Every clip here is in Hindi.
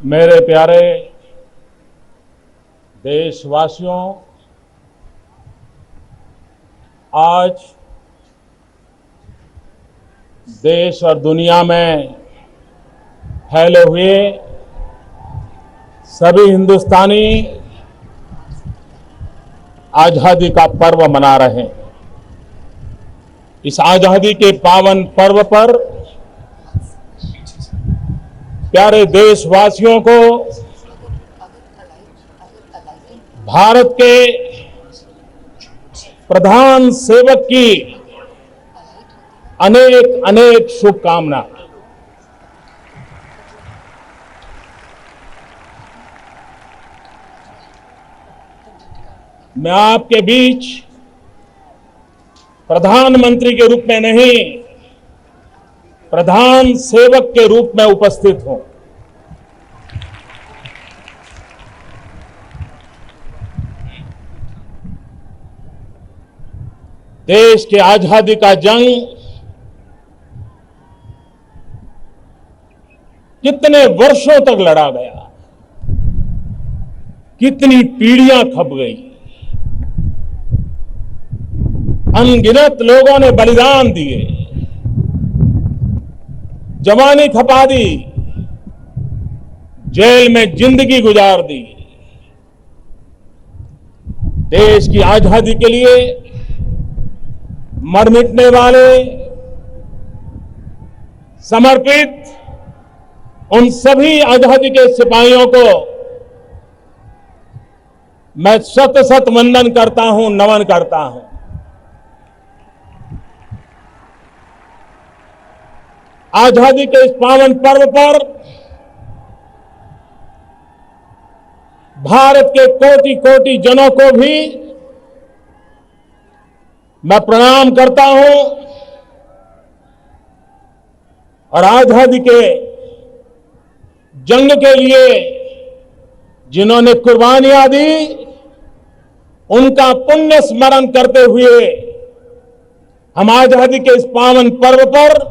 मेरे प्यारे देशवासियों, आज देश और दुनिया में फैले हुए सभी हिंदुस्तानी आजादी का पर्व मना रहे हैं। इस आजादी के पावन पर्व पर प्यारे देशवासियों को भारत के प्रधान सेवक की अनेक अनेक शुभकामनाएं। मैं आपके बीच प्रधानमंत्री के रूप में नहीं, प्रधान सेवक के रूप में उपस्थित हूं। देश की आजादी का जंग कितने वर्षों तक लड़ा गया, कितनी पीढ़ियां खप गई, अनगिनत लोगों ने बलिदान दिए, जवानी खपा दी, जेल में जिंदगी गुजार दी। देश की आजादी के लिए मर मिटने वाले, समर्पित उन सभी आजादी के सिपाहियों को मैं शत शत वंदन करता हूं, नमन करता हूं। आजादी के इस पावन पर्व पर भारत के कोटि कोटि जनों को भी मैं प्रणाम करता हूं और आजादी के जंग के लिए जिन्होंने कुर्बानियां दी, उनका पुण्य स्मरण करते हुए हम आजादी के इस पावन पर्व पर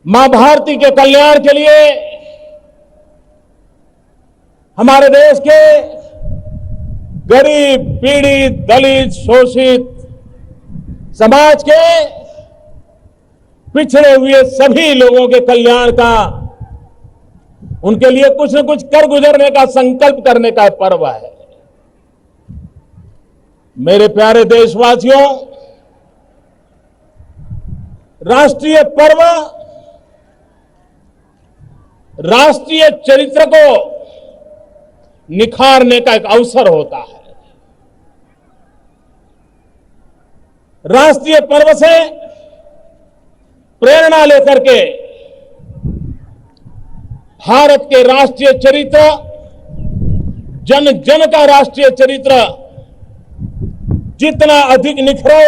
मां भारती के कल्याण के लिए हमारे देश के गरीब, पीड़ित, दलित, शोषित समाज के पिछड़े हुए सभी लोगों के कल्याण का, उनके लिए कुछ न कुछ कर गुजरने का संकल्प करने का पर्व है। मेरे प्यारे देशवासियों, राष्ट्रीय पर्व राष्ट्रीय चरित्र को निखारने का एक अवसर होता है। राष्ट्रीय पर्व से प्रेरणा लेकर के भारत के राष्ट्रीय चरित्र, जन जन का राष्ट्रीय चरित्र जितना अधिक निखरे,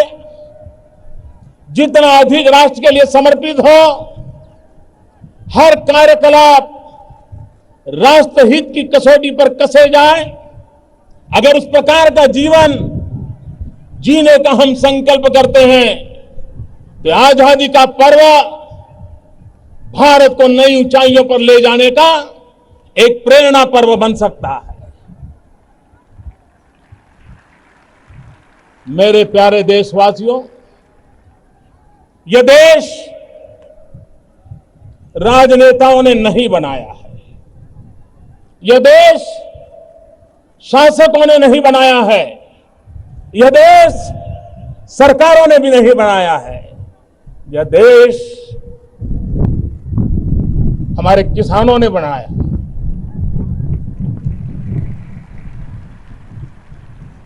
जितना अधिक राष्ट्र के लिए समर्पित हो, हर कार्यकलाप राष्ट्रहित की कसौटी पर कसे जाए, अगर उस प्रकार का जीवन जीने का हम संकल्प करते हैं तो आजादी का पर्व भारत को नई ऊंचाइयों पर ले जाने का एक प्रेरणा पर्व बन सकता है। मेरे प्यारे देशवासियों, यह देश राजनेताओं ने नहीं बनाया है, यह देश शासकों ने नहीं बनाया है, यह देश सरकारों ने भी नहीं बनाया है। यह देश हमारे किसानों ने बनाया,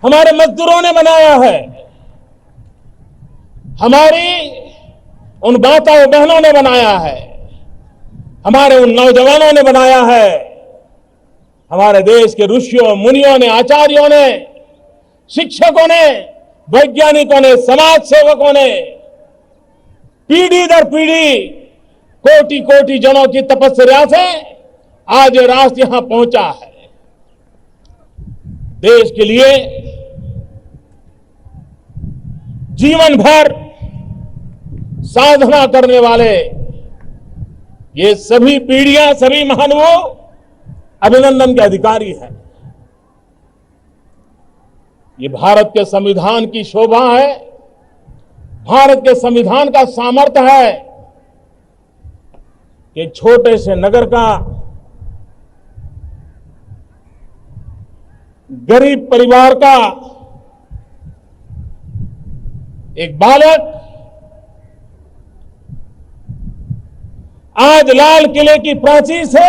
हमारे मजदूरों ने बनाया है, हमारी उन माताओं बहनों ने बनाया है, हमारे उन नौजवानों ने बनाया है, हमारे देश के ऋषियों, मुनियों ने, आचार्यों ने, शिक्षकों ने, वैज्ञानिकों ने, समाज सेवकों ने पीढ़ी दर पीढ़ी कोटि कोटि जनों की तपस्या से आज ये राष्ट्र यहां पहुंचा है। देश के लिए जीवन भर साधना करने वाले ये सभी पीढ़ियां, सभी महानुभाव अभिनंदन के अधिकारी हैं। ये भारत के संविधान की शोभा है, भारत के संविधान का सामर्थ्य है कि छोटे से नगर का गरीब परिवार का एक बालक आज लाल किले की प्राचीर से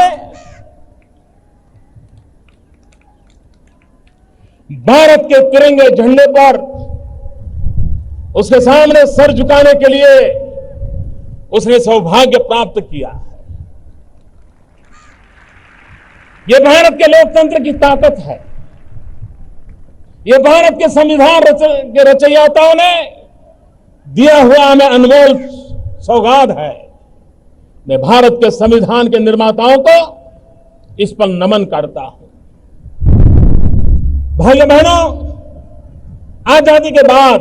भारत के तिरंगे झंडे पर उसके सामने सर झुकाने के लिए उसने सौभाग्य प्राप्त किया है। यह भारत के लोकतंत्र की ताकत है। यह भारत के संविधान के रचयिताओं ने दिया हुआ हमें अनमोल सौगात है। मैं भारत के संविधान के निर्माताओं को इस पर नमन करता हूं। भाइयों बहनों, आजादी के बाद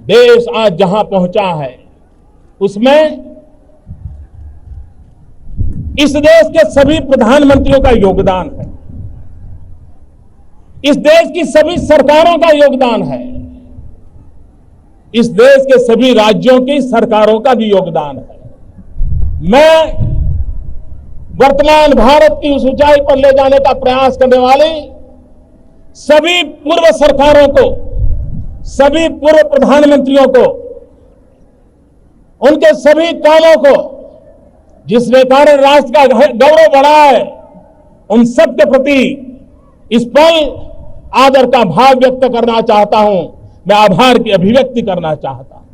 देश आज जहां पहुंचा है उसमें इस देश के सभी प्रधानमंत्रियों का योगदान है, इस देश की सभी सरकारों का योगदान है, इस देश के सभी राज्यों की सरकारों का भी योगदान है। मैं वर्तमान भारत की उस ऊंचाई पर ले जाने का प्रयास करने वाली सभी पूर्व सरकारों को, सभी पूर्व प्रधानमंत्रियों को, उनके सभी कामों को जिसने कारण राष्ट्र का गौरव बढ़ा है, उन सब के प्रति इस पल आदर का भाव व्यक्त करना चाहता हूं। मैं आभार की अभिव्यक्ति करना चाहता हूं।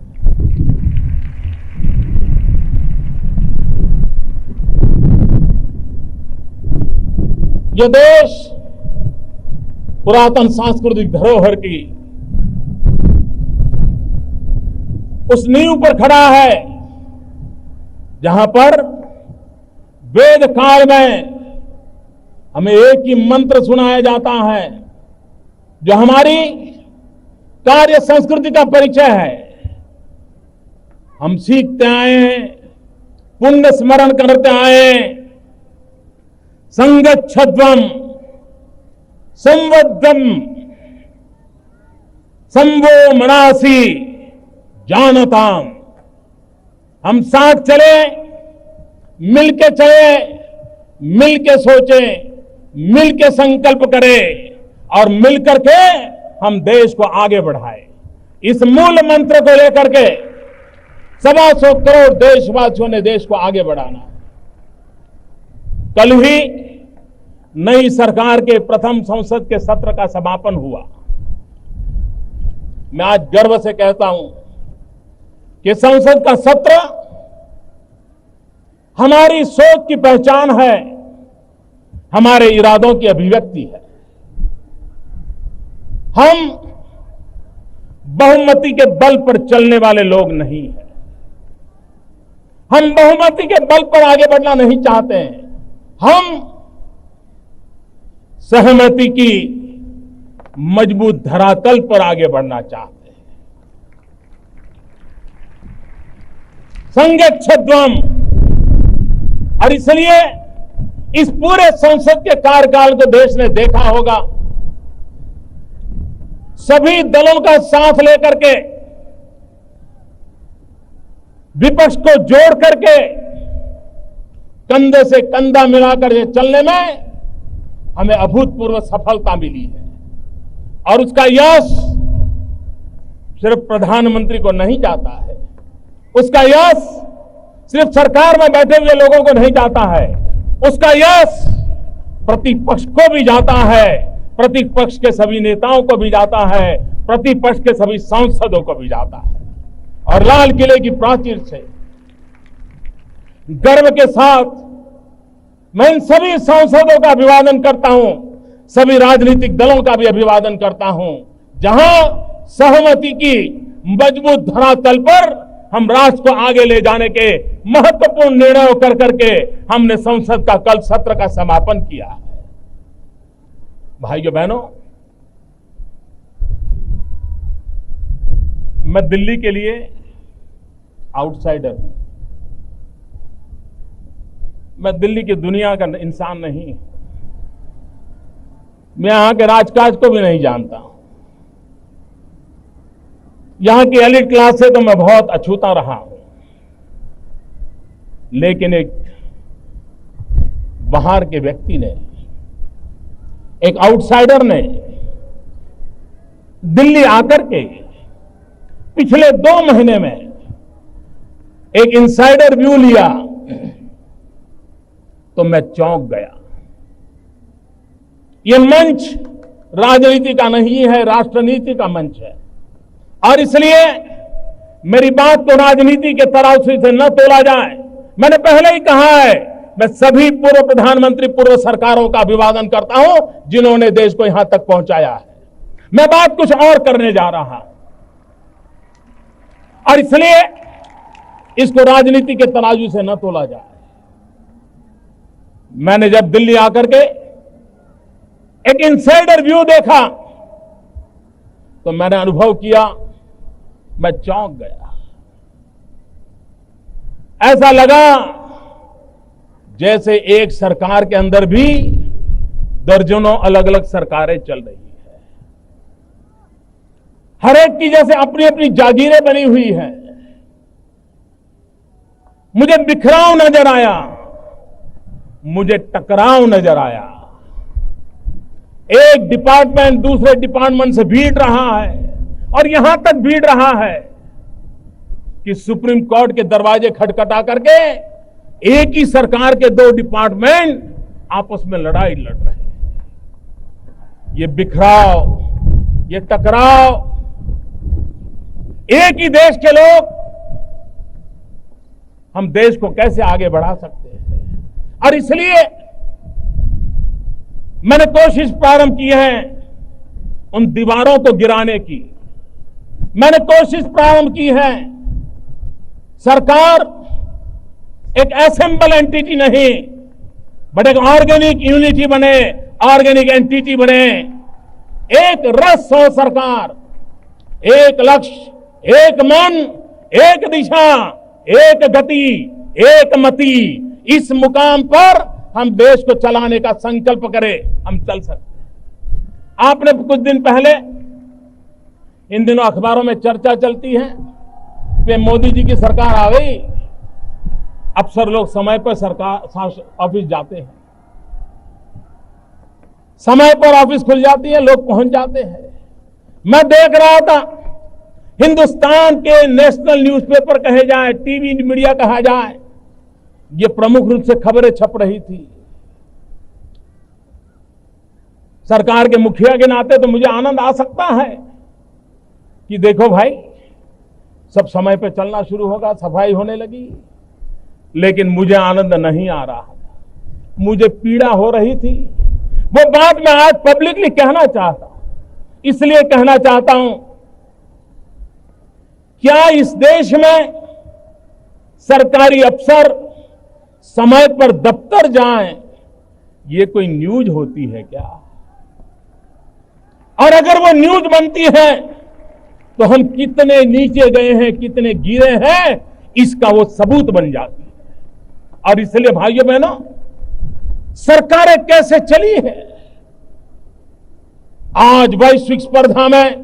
यह देश पुरातन सांस्कृतिक धरोहर की उस नींव पर खड़ा है जहां पर वेद काल में हमें एक ही मंत्र सुनाया जाता है जो हमारी कार्य संस्कृति का परिचय है। हम सीखते आए हैं, पुण्य स्मरण करते आए हैं, संगच्छध्वम संवद्धम संवो मनासी जानताम। हम साथ चले, मिलके चले, मिलके सोचे, मिलके संकल्प करें और मिलकर के हम देश को आगे बढ़ाएं। इस मूल मंत्र को लेकर के 125 करोड़ देशवासियों ने देश को आगे बढ़ाना। कल ही नई सरकार के प्रथम संसद के सत्र का समापन हुआ। मैं आज गर्व से कहता हूं कि संसद का सत्र हमारी सोच की पहचान है, हमारे इरादों की अभिव्यक्ति है। हम बहुमति के बल पर चलने वाले लोग नहीं हैं। हम बहुमति के बल पर आगे बढ़ना नहीं चाहते हैं। हम सहमति की मजबूत धरातल पर आगे बढ़ना चाहते हैं। संगच्छध्वम। और इसलिए इस पूरे संसद के कार्यकाल को देश ने देखा होगा, सभी दलों का साथ लेकर के, विपक्ष को जोड़ करके, कंधे से कंधा मिलाकर चलने में हमें अभूतपूर्व सफलता मिली है। और उसका यश सिर्फ प्रधानमंत्री को नहीं जाता है, उसका यश सिर्फ सरकार में बैठे हुए लोगों को नहीं जाता है, उसका यश प्रतिपक्ष को भी जाता है, प्रतिपक्ष के सभी नेताओं को भी जाता है, प्रतिपक्ष के सभी सांसदों को भी जाता है। और लाल किले की प्राचीर से गर्व के साथ मैं इन सभी सांसदों का अभिवादन करता हूं, सभी राजनीतिक दलों का भी अभिवादन करता हूं, जहां सहमति की मजबूत धरातल पर हम राष्ट्र को आगे ले जाने के महत्वपूर्ण निर्णय कर करके हमने संसद का कल सत्र का समापन किया है। भाइयों बहनों, मैं दिल्ली के लिए आउटसाइडर हूं। मैं दिल्ली की दुनिया का इंसान नहीं हूं, मैं यहां के राजकाज को भी नहीं जानता हूं। यहां की एलिट क्लास से तो मैं बहुत अछूता रहा हूं, लेकिन एक बाहर के व्यक्ति ने, एक आउटसाइडर ने दिल्ली आकर के पिछले 2 महीने में एक इनसाइडर व्यू लिया तो मैं चौंक गया। यह मंच राजनीति का नहीं है, राष्ट्रनीति का मंच है, और इसलिए मेरी बात को राजनीति के तराजू से न तोला जाए। मैंने पहले ही कहा है, मैं सभी पूर्व प्रधानमंत्री, पूर्व सरकारों का अभिवादन करता हूं जिन्होंने देश को यहां तक पहुंचाया है। मैं बात कुछ और करने जा रहा हूं, और इसलिए इसको राजनीति के तराजू से न तोला जाए। मैंने जब दिल्ली आकर के एक इनसाइडर व्यू देखा तो मैंने अनुभव किया, मैं चौंक गया। ऐसा लगा जैसे एक सरकार के अंदर भी दर्जनों अलग अलग सरकारें चल रही है। हर एक की जैसे अपनी अपनी जागीरें बनी हुई हैं। मुझे बिखराव नजर आया, मुझे टकराव नजर आया। एक डिपार्टमेंट दूसरे डिपार्टमेंट से भीड़ रहा है, और यहां तक भीड़ रहा है कि सुप्रीम कोर्ट के दरवाजे खटखटा करके एक ही सरकार के 2 डिपार्टमेंट आपस में लड़ाई लड़ रहे हैं। ये बिखराव, ये टकराव, एक ही देश के लोग हम देश को कैसे आगे बढ़ा सकते हैं। और इसलिए मैंने कोशिश प्रारंभ की है उन दीवारों को गिराने की। मैंने कोशिश प्रारंभ की है, सरकार एक असेंबल एंटिटी नहीं बट एक ऑर्गेनिक यूनिटी बने, ऑर्गेनिक एंटिटी बने। एक रस हो सरकार, एक लक्ष्य, एक मन, एक दिशा, एक गति, एक मति। इस मुकाम पर हम देश को चलाने का संकल्प करें, हम चल सकते हैं। आपने कुछ दिन पहले, इन दिनों अखबारों में चर्चा चलती है कि मोदी जी की सरकार आ गई, अफसर लोग समय पर सरकार ऑफिस जाते हैं, समय पर ऑफिस खुल जाती है, लोग पहुंच जाते हैं। मैं देख रहा था हिंदुस्तान के नेशनल न्यूज़पेपर कहे जाए, टीवी मीडिया कहा जाए, ये प्रमुख रूप से खबरें छप रही थी। सरकार के मुखिया के नाते तो मुझे आनंद आ सकता है कि देखो भाई, सब समय पे चलना शुरू होगा, सफाई होने लगी। लेकिन मुझे आनंद नहीं आ रहा था, मुझे पीड़ा हो रही थी। वो बात मैं आज पब्लिकली कहना चाहता हूं। इसलिए कहना चाहता हूं, क्या इस देश में सरकारी अफसर समय पर दफ्तर जाएं, ये कोई न्यूज होती है क्या? और अगर वो न्यूज बनती है तो हम कितने नीचे गए हैं, कितने गिरे हैं, इसका वो सबूत बन जाती है। और इसलिए भाइयों बहनों, सरकारें कैसे चली है, आज वैश्विक स्पर्धा में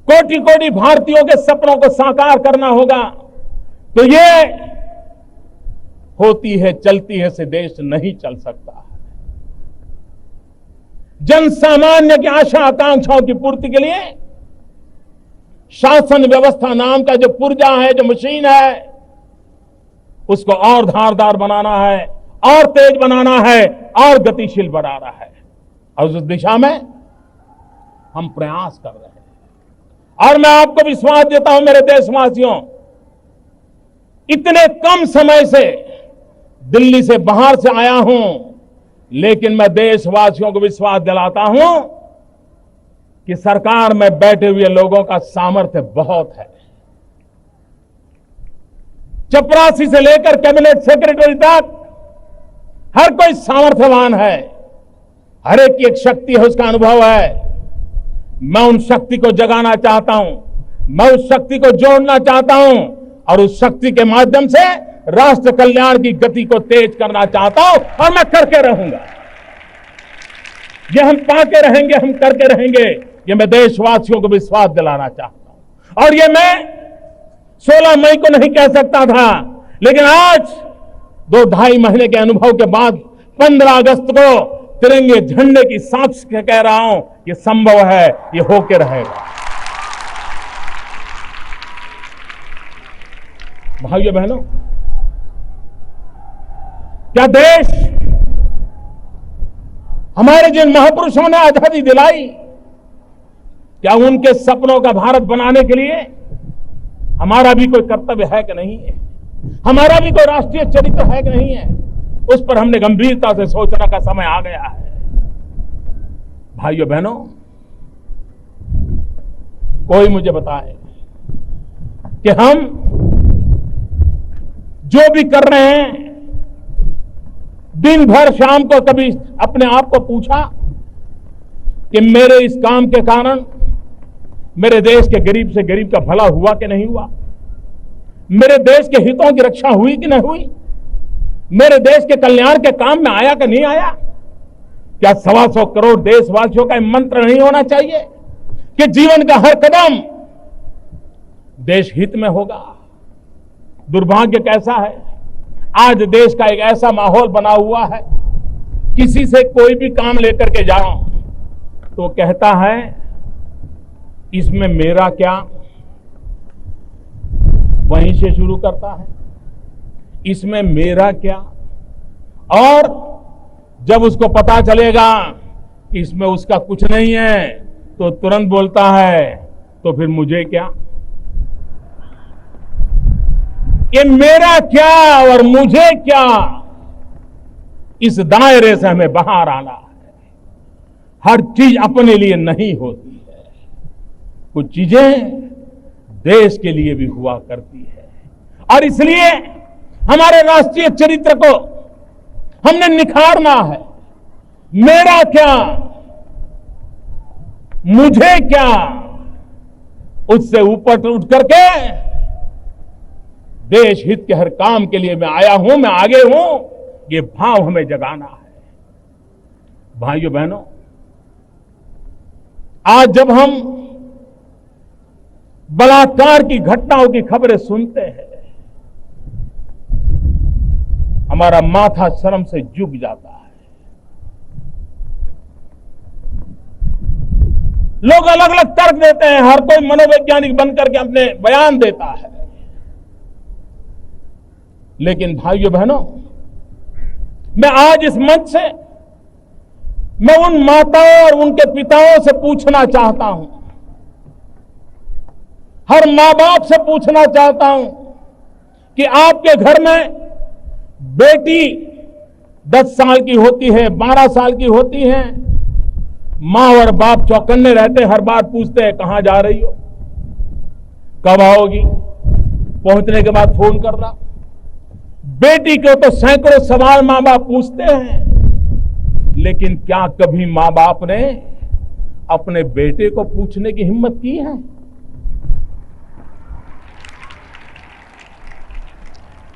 कोटि कोटि भारतीयों के सपनों को साकार करना होगा, तो ये होती है, चलती है से देश नहीं चल सकता। जन सामान्य की आशा आकांक्षाओं की पूर्ति के लिए शासन व्यवस्था नाम का जो पुर्जा है, जो मशीन है, उसको और धारदार बनाना है, और तेज बनाना है, और गतिशील बनाना है। और उस दिशा में हम प्रयास कर रहे हैं। और मैं आपको विश्वास देता हूं मेरे देशवासियों, इतने कम समय से दिल्ली से बाहर से आया हूं, लेकिन मैं देशवासियों को विश्वास दिलाता हूं कि सरकार में बैठे हुए लोगों का सामर्थ्य बहुत है। चपरासी से लेकर कैबिनेट सेक्रेटरी तक हर कोई सामर्थ्यवान है, हर एक की एक शक्ति है, उसका अनुभव है। मैं उन शक्ति को जगाना चाहता हूं, मैं उस शक्ति को जोड़ना चाहता हूं, और उस शक्ति के माध्यम से राष्ट्र कल्याण की गति को तेज करना चाहता हूं और मैं करके रहूंगा। ये हम पाके रहेंगे, हम करके रहेंगे, ये मैं देशवासियों को विश्वास दिलाना चाहता हूं। और ये मैं 16 मई को नहीं कह सकता था, लेकिन आज 2-2.5 महीने के अनुभव के बाद 15 अगस्त को तिरंगे झंडे की साक्ष्य से कह रहा हूं, ये संभव है, ये होके रहेगा। भाइयों बहनों, क्या देश हमारे जिन महापुरुषों ने आजादी दिलाई, क्या उनके सपनों का भारत बनाने के लिए हमारा भी कोई कर्तव्य है कि नहीं है? हमारा भी कोई राष्ट्रीय चरित्र है कि नहीं है? उस पर हमने गंभीरता से सोचने का समय आ गया है। भाइयों बहनों, कोई मुझे बताए कि हम जो भी कर रहे हैं, दिन भर शाम को कभी अपने आप को पूछा कि मेरे इस काम के कारण मेरे देश के गरीब से गरीब का भला हुआ कि नहीं हुआ? मेरे देश के हितों की रक्षा हुई कि नहीं हुई? मेरे देश के कल्याण के काम में आया कि नहीं आया? क्या 125 करोड़ देशवासियों का मंत्र नहीं होना चाहिए कि जीवन का हर कदम देश हित में होगा? दुर्भाग्य कैसा है, आज देश का एक ऐसा माहौल बना हुआ है, किसी से कोई भी काम लेकर के जाओ तो कहता है इसमें मेरा क्या, वहीं से शुरू करता है, इसमें मेरा क्या। और जब उसको पता चलेगा कि इसमें उसका कुछ नहीं है तो तुरंत बोलता है तो फिर मुझे क्या। ये मेरा क्या और मुझे क्या, इस दायरे से हमें बाहर आना है। हर चीज अपने लिए नहीं होती है, कुछ चीजें देश के लिए भी हुआ करती है। और इसलिए हमारे राष्ट्रीय चरित्र को हमने निखारना है। मेरा क्या, मुझे क्या, उससे ऊपर उठ करके देश हित के हर काम के लिए मैं आया हूं, मैं आगे हूं, ये भाव हमें जगाना है। भाइयों बहनों, आज जब हम बलात्कार की घटनाओं की खबरें सुनते हैं, हमारा माथा शर्म से झुक जाता है। लोग अलग अलग तर्क देते हैं, हर कोई मनोवैज्ञानिक बनकर के अपने बयान देता है, लेकिन भाइयों बहनों, मैं आज इस मंच से मैं उन माताओं और उनके पिताओं से पूछना चाहता हूं, हर मां बाप से पूछना चाहता हूं कि आपके घर में बेटी 10 साल की होती है, 12 साल की होती है, मां और बाप चौकन्ने रहते, हर बार पूछते हैं कहां जा रही हो, कब आओगी, पहुंचने के बाद फोन करना। बेटी को तो सैकड़ों सवाल मां बाप पूछते हैं, लेकिन क्या कभी मां बाप ने अपने बेटे को पूछने की हिम्मत की है?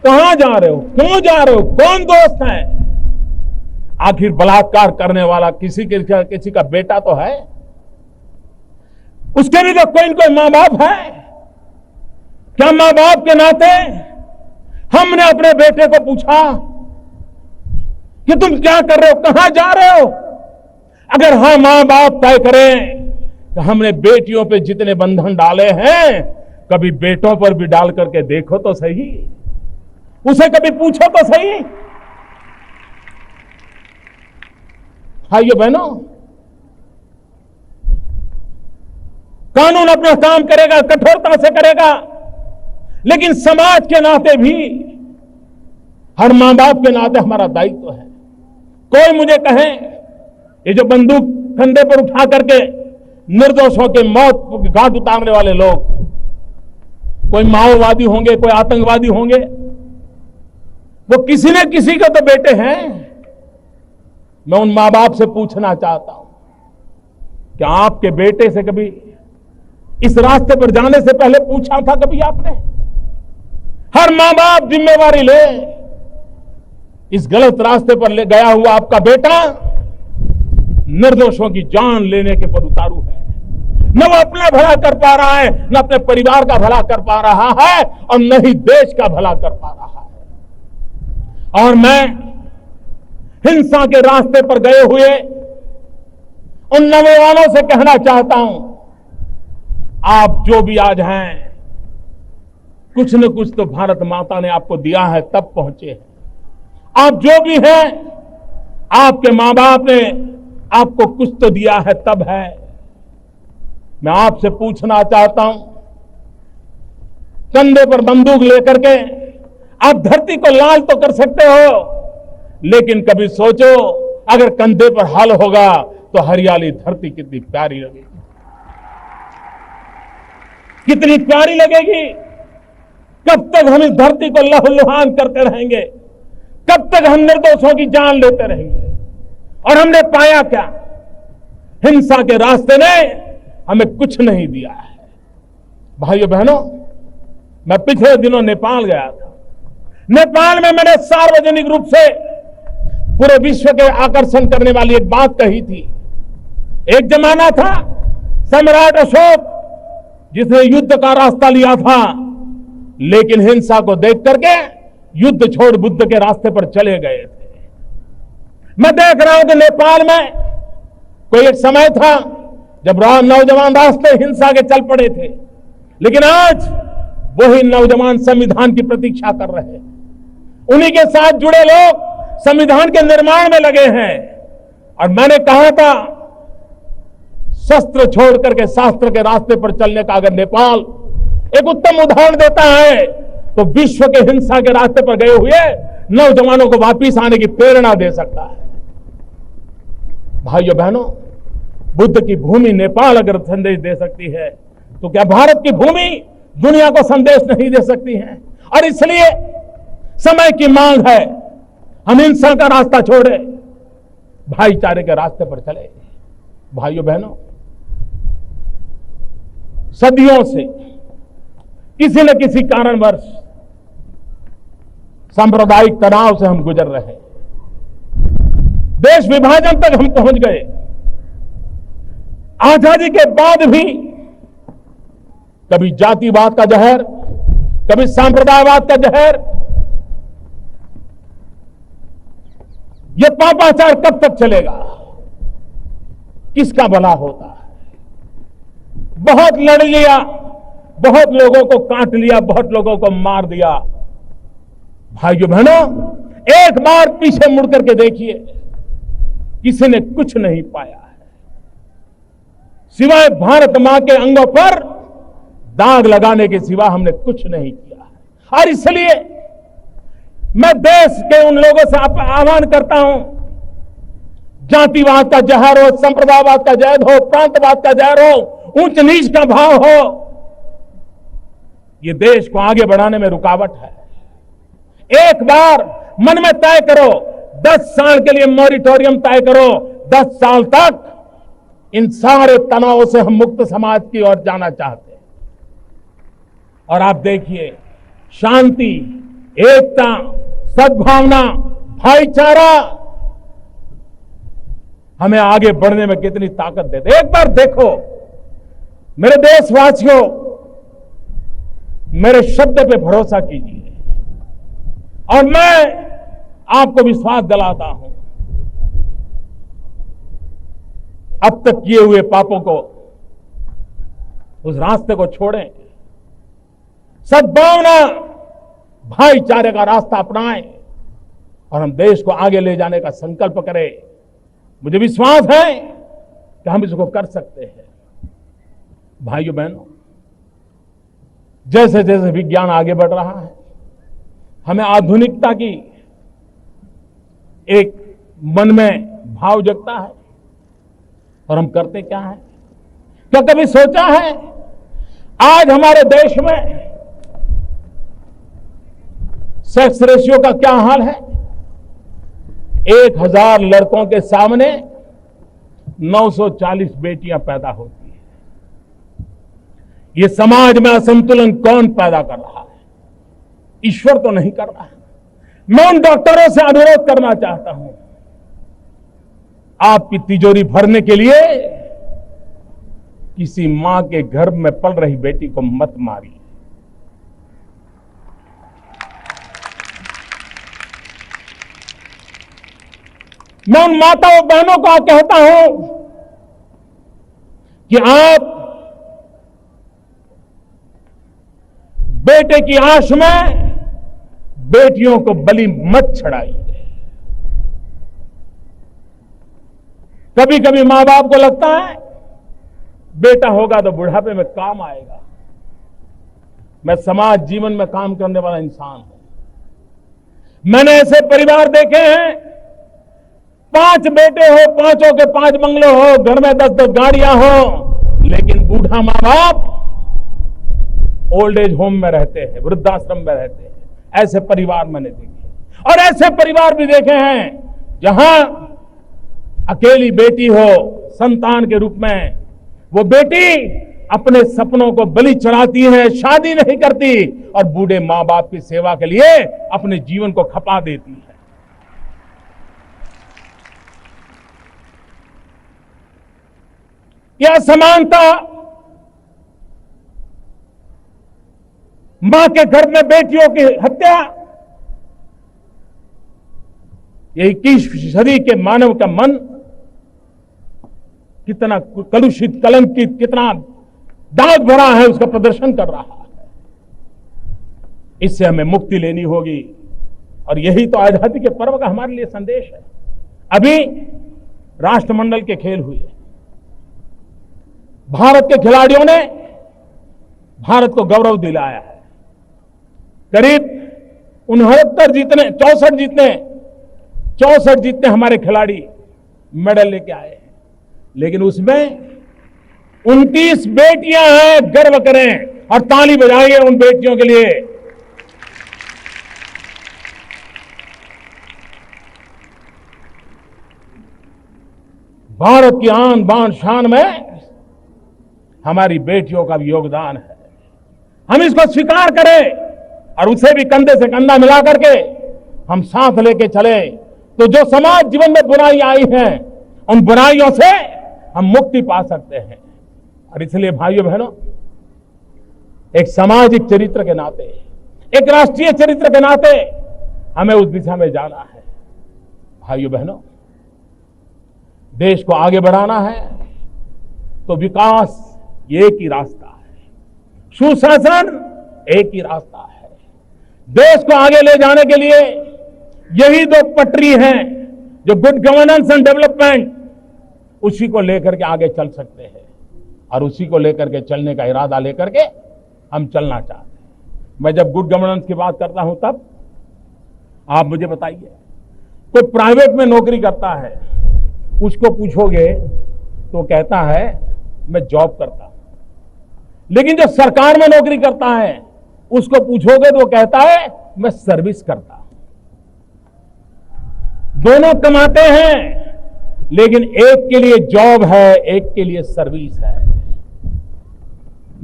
कहां जा रहे हो, क्यों जा रहे हो, कौन दोस्त है? आखिर बलात्कार करने वाला किसी का बेटा तो है, उसके भी तो कोई न कोई मां बाप है। क्या मां बाप के नाते हमने अपने बेटे को पूछा कि तुम क्या कर रहे हो, कहां जा रहे हो? अगर हाँ मां बाप तय करें तो हमने बेटियों पे जितने बंधन डाले हैं, कभी बेटों पर भी डाल करके देखो तो सही, उसे कभी पूछो तो सही। भाइयों बहनों, कानून अपना काम करेगा, कठोरता से करेगा, लेकिन समाज के नाते भी, हर मां बाप के नाते हमारा दायित्व है। कोई मुझे कहे, ये जो बंदूक कंधे पर उठा करके निर्दोषों के मौत की घाट उतारने वाले लोग, कोई माओवादी होंगे, कोई आतंकवादी होंगे, वो किसी न किसी के तो बेटे हैं। मैं उन मां बाप से पूछना चाहता हूं, क्या आपके बेटे से कभी इस रास्ते पर जाने से पहले पूछा था कभी आपने? हर मां बाप जिम्मेवारी ले। इस गलत रास्ते पर ले गया हुआ आपका बेटा निर्दोषों की जान लेने के पर उतारू है। न वो अपना भला कर पा रहा है, न अपने परिवार का भला कर पा रहा है, और न ही देश का भला कर पा रहा है। और मैं हिंसा के रास्ते पर गए हुए उन नौजवानों से कहना चाहता हूं, आप जो भी आज हैं, कुछ न कुछ तो भारत माता ने आपको दिया है, तब पहुंचे हैं। आप जो भी हैं, आपके मां बाप ने आपको कुछ तो दिया है, तब है। मैं आपसे पूछना चाहता हूं, कंधे पर बंदूक लेकर के आप धरती को लाल तो कर सकते हो, लेकिन कभी सोचो अगर कंधे पर हल होगा तो हरियाली धरती कितनी प्यारी लगेगी, कितनी प्यारी लगेगी। कब तक हम इस धरती को लहूलुहान करते रहेंगे? कब तक हम निर्दोषों की जान लेते रहेंगे? और हमने पाया क्या? हिंसा के रास्ते ने हमें कुछ नहीं दिया है। भाइयों बहनों, मैं पिछले दिनों नेपाल गया था। नेपाल में मैंने सार्वजनिक रूप से पूरे विश्व के आकर्षण करने वाली एक बात कही थी। एक जमाना था सम्राट अशोक जिसने युद्ध का रास्ता लिया था, लेकिन हिंसा को देख करके युद्ध छोड़ बुद्ध के रास्ते पर चले गए थे। मैं देख रहा हूं कि नेपाल में कोई एक समय था जब नौजवान रास्ते हिंसा के चल पड़े थे, लेकिन आज वही नौजवान संविधान की प्रतीक्षा कर रहे हैं। उन्हीं के साथ जुड़े लोग संविधान के निर्माण में लगे हैं। और मैंने कहा था, शस्त्र छोड़ करके शास्त्र के रास्ते पर चलने का अगर नेपाल एक उत्तम उदाहरण देता है, तो विश्व के हिंसा के रास्ते पर गए हुए नौजवानों को वापिस आने की प्रेरणा दे सकता है। भाइयों बहनों, बुद्ध की भूमि नेपाल अगर संदेश दे सकती है, तो क्या भारत की भूमि दुनिया को संदेश नहीं दे सकती है? और इसलिए समय की मांग है, हम हिंसा का रास्ता छोड़े, भाईचारे के रास्ते पर चले। भाइयों बहनों, सदियों से किसी न किसी कारणवश सांप्रदायिक तनाव से हम गुजर रहे हैं। देश विभाजन तक हम पहुंच गए। आजादी के बाद भी कभी जातिवाद का जहर, कभी सांप्रदायवाद का जहर, यह पापाचार कब तक चलेगा? किसका भला होता है? बहुत लड़ लिया, बहुत लोगों को काट लिया, बहुत लोगों को मार दिया। भाइयों बहनों, एक बार पीछे मुड़ करके देखिए, किसी ने कुछ नहीं पाया है सिवाय भारत मां के अंगों पर दाग लगाने के सिवा हमने कुछ नहीं किया है। और इसलिए मैं देश के उन लोगों से आह्वान करता हूं, जातिवाद का जहर हो, संप्रदायवाद का जहर हो, प्रांतवाद का जहर हो, ऊंच नीच का भाव हो, ये देश को आगे बढ़ाने में रुकावट है। एक बार मन में तय करो, 10 साल के लिए मॉरिटोरियम तय करो। 10 साल तक इन सारे तनावों से हम मुक्त समाज की ओर जाना चाहते हैं। और आप देखिए, शांति, एकता, सद्भावना, भाईचारा हमें आगे बढ़ने में कितनी ताकत देते। एक बार देखो मेरे देशवासियों, मेरे शब्द पे भरोसा कीजिए और मैं आपको विश्वास दिलाता हूं, अब तक किए हुए पापों को, उस रास्ते को छोड़ें, सद्भावना, भाईचारे का रास्ता अपनाएं और हम देश को आगे ले जाने का संकल्प करें। मुझे विश्वास है कि हम इसको कर सकते हैं। भाइयों बहनों, जैसे जैसे विज्ञान आगे बढ़ रहा है, हमें आधुनिकता की एक मन में भाव जगता है और हम करते क्या है? क्या कभी सोचा है आज हमारे देश में सेक्स रेशियो का क्या हाल है? 1000 लड़कों के सामने 940 बेटियां पैदा होती है। ये समाज में असंतुलन कौन पैदा कर रहा है? ईश्वर तो नहीं कर रहा है। मैं उन डॉक्टरों से अनुरोध करना चाहता हूं, आपकी तिजोरी भरने के लिए किसी मां के गर्भ में पल रही बेटी को मत मारिए। मैं उन माताओं बहनों को कहता हूं कि आप बेटे की आश में बेटियों को बलि मत चढ़ाइए। कभी कभी मां बाप को लगता है बेटा होगा तो बुढ़ापे में काम आएगा। मैं समाज जीवन में काम करने वाला इंसान हूं। मैंने ऐसे परिवार देखे हैं, 5 बेटे हो, 5 के 5 बंगले हो, घर में 10-10 गाड़ियां हो, लेकिन बूढ़ा मां बाप ओल्ड एज होम में रहते हैं, वृद्धाश्रम में रहते हैं। ऐसे परिवार मैंने देखे और ऐसे परिवार भी देखे हैं जहां अकेली बेटी हो, संतान के रूप में वो बेटी अपने सपनों को बलि चढ़ाती है, शादी नहीं करती और बूढ़े मां बाप की सेवा के लिए अपने जीवन को खपा देती है। यह असमानता मां के घर में बेटियों की हत्या, ये 21वीं सदी के मानव का मन कितना कलुषित, कलंकित, कितना दाग भरा है, उसका प्रदर्शन कर रहा है। इससे हमें मुक्ति लेनी होगी और यही तो आजादी के पर्व का हमारे लिए संदेश है। अभी राष्ट्रमंडल के खेल हुए, भारत के खिलाड़ियों ने भारत को गौरव दिलाया है। करीब 69 जीतने, 64 जीतने हमारे खिलाड़ी मेडल लेके आए हैं, लेकिन उसमें 29 बेटियां हैं। गर्व करें और ताली बजाइए उन बेटियों के लिए। भारत की आन बान शान में हमारी बेटियों का भी योगदान है। हम इसको स्वीकार करें और उसे भी कंधे से कंधा मिला करके हम साथ लेके चले, तो जो समाज जीवन में बुराई आई है, उन बुराइयों से हम मुक्ति पा सकते हैं। और इसलिए भाइयों बहनों, एक सामाजिक चरित्र के नाते, एक राष्ट्रीय चरित्र के नाते हमें उस दिशा में जाना है। भाइयों बहनों, देश को आगे बढ़ाना है तो विकास ये एक ही रास्ता है, सुशासन एक ही रास्ता है। देश को आगे ले जाने के लिए यही 2 पटरी हैं जो गुड गवर्नेंस एंड डेवलपमेंट, उसी को लेकर के आगे चल सकते हैं और उसी को लेकर के चलने का इरादा लेकर के हम चलना चाहते हैं। मैं जब गुड गवर्नेंस की बात करता हूं तब आप मुझे बताइए, कोई प्राइवेट में नौकरी करता है, उसको पूछोगे तो कहता है मैं जॉब करता हूं, लेकिन जो सरकार में नौकरी करता है उसको पूछोगे तो कहता है मैं सर्विस करता हूं। दोनों कमाते हैं, लेकिन एक के लिए जॉब है, एक के लिए सर्विस है।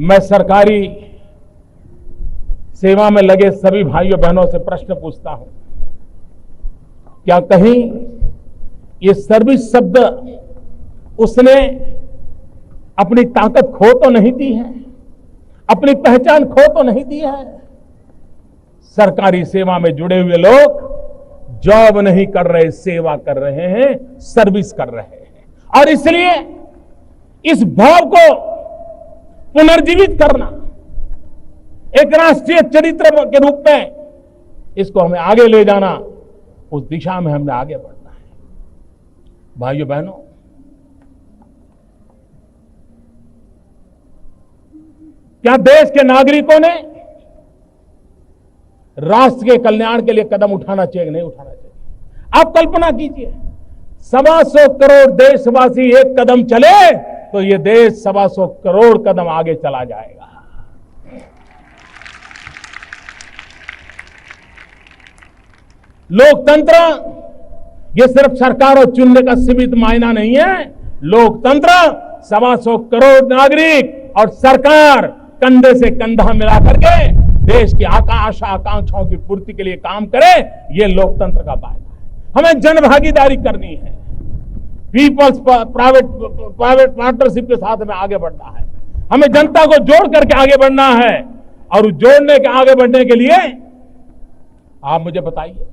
मैं सरकारी सेवा में लगे सभी भाइयों बहनों से प्रश्न पूछता हूं, क्या कहीं ये सर्विस शब्द उसने अपनी ताकत खो तो नहीं दी है, अपनी पहचान खो तो नहीं दी है? सरकारी सेवा में जुड़े हुए लोग जॉब नहीं कर रहे, सेवा कर रहे हैं, सर्विस कर रहे हैं। और इसलिए इस भाव को पुनर्जीवित करना, एक राष्ट्रीय चरित्र के रूप में इसको हमें आगे ले जाना, उस दिशा में हमने आगे बढ़ना है। भाइयों बहनों, क्या देश के नागरिकों ने राष्ट्र के कल्याण के लिए कदम उठाना चाहिए कि नहीं उठाना चाहिए? आप कल्पना कीजिए, 125 करोड़ देशवासी एक कदम चले तो ये देश 125 करोड़ कदम आगे चला जाएगा। लोकतंत्र ये सिर्फ सरकारों चुनने का सीमित मायना नहीं है। लोकतंत्र 125 करोड़ नागरिक और सरकार कंधे से कंधा मिला करके देश की आशा आकांक्षाओं की पूर्ति के लिए काम करे, ये लोकतंत्र का फायदा है। हमें जनभागीदारी करनी है, पीपल्स प्राइवेट पार्टनरशिप के साथ में आगे बढ़ना है। हमें जनता को जोड़ करके आगे बढ़ना है, और जोड़ने के आगे बढ़ने के लिए आप मुझे बताइए,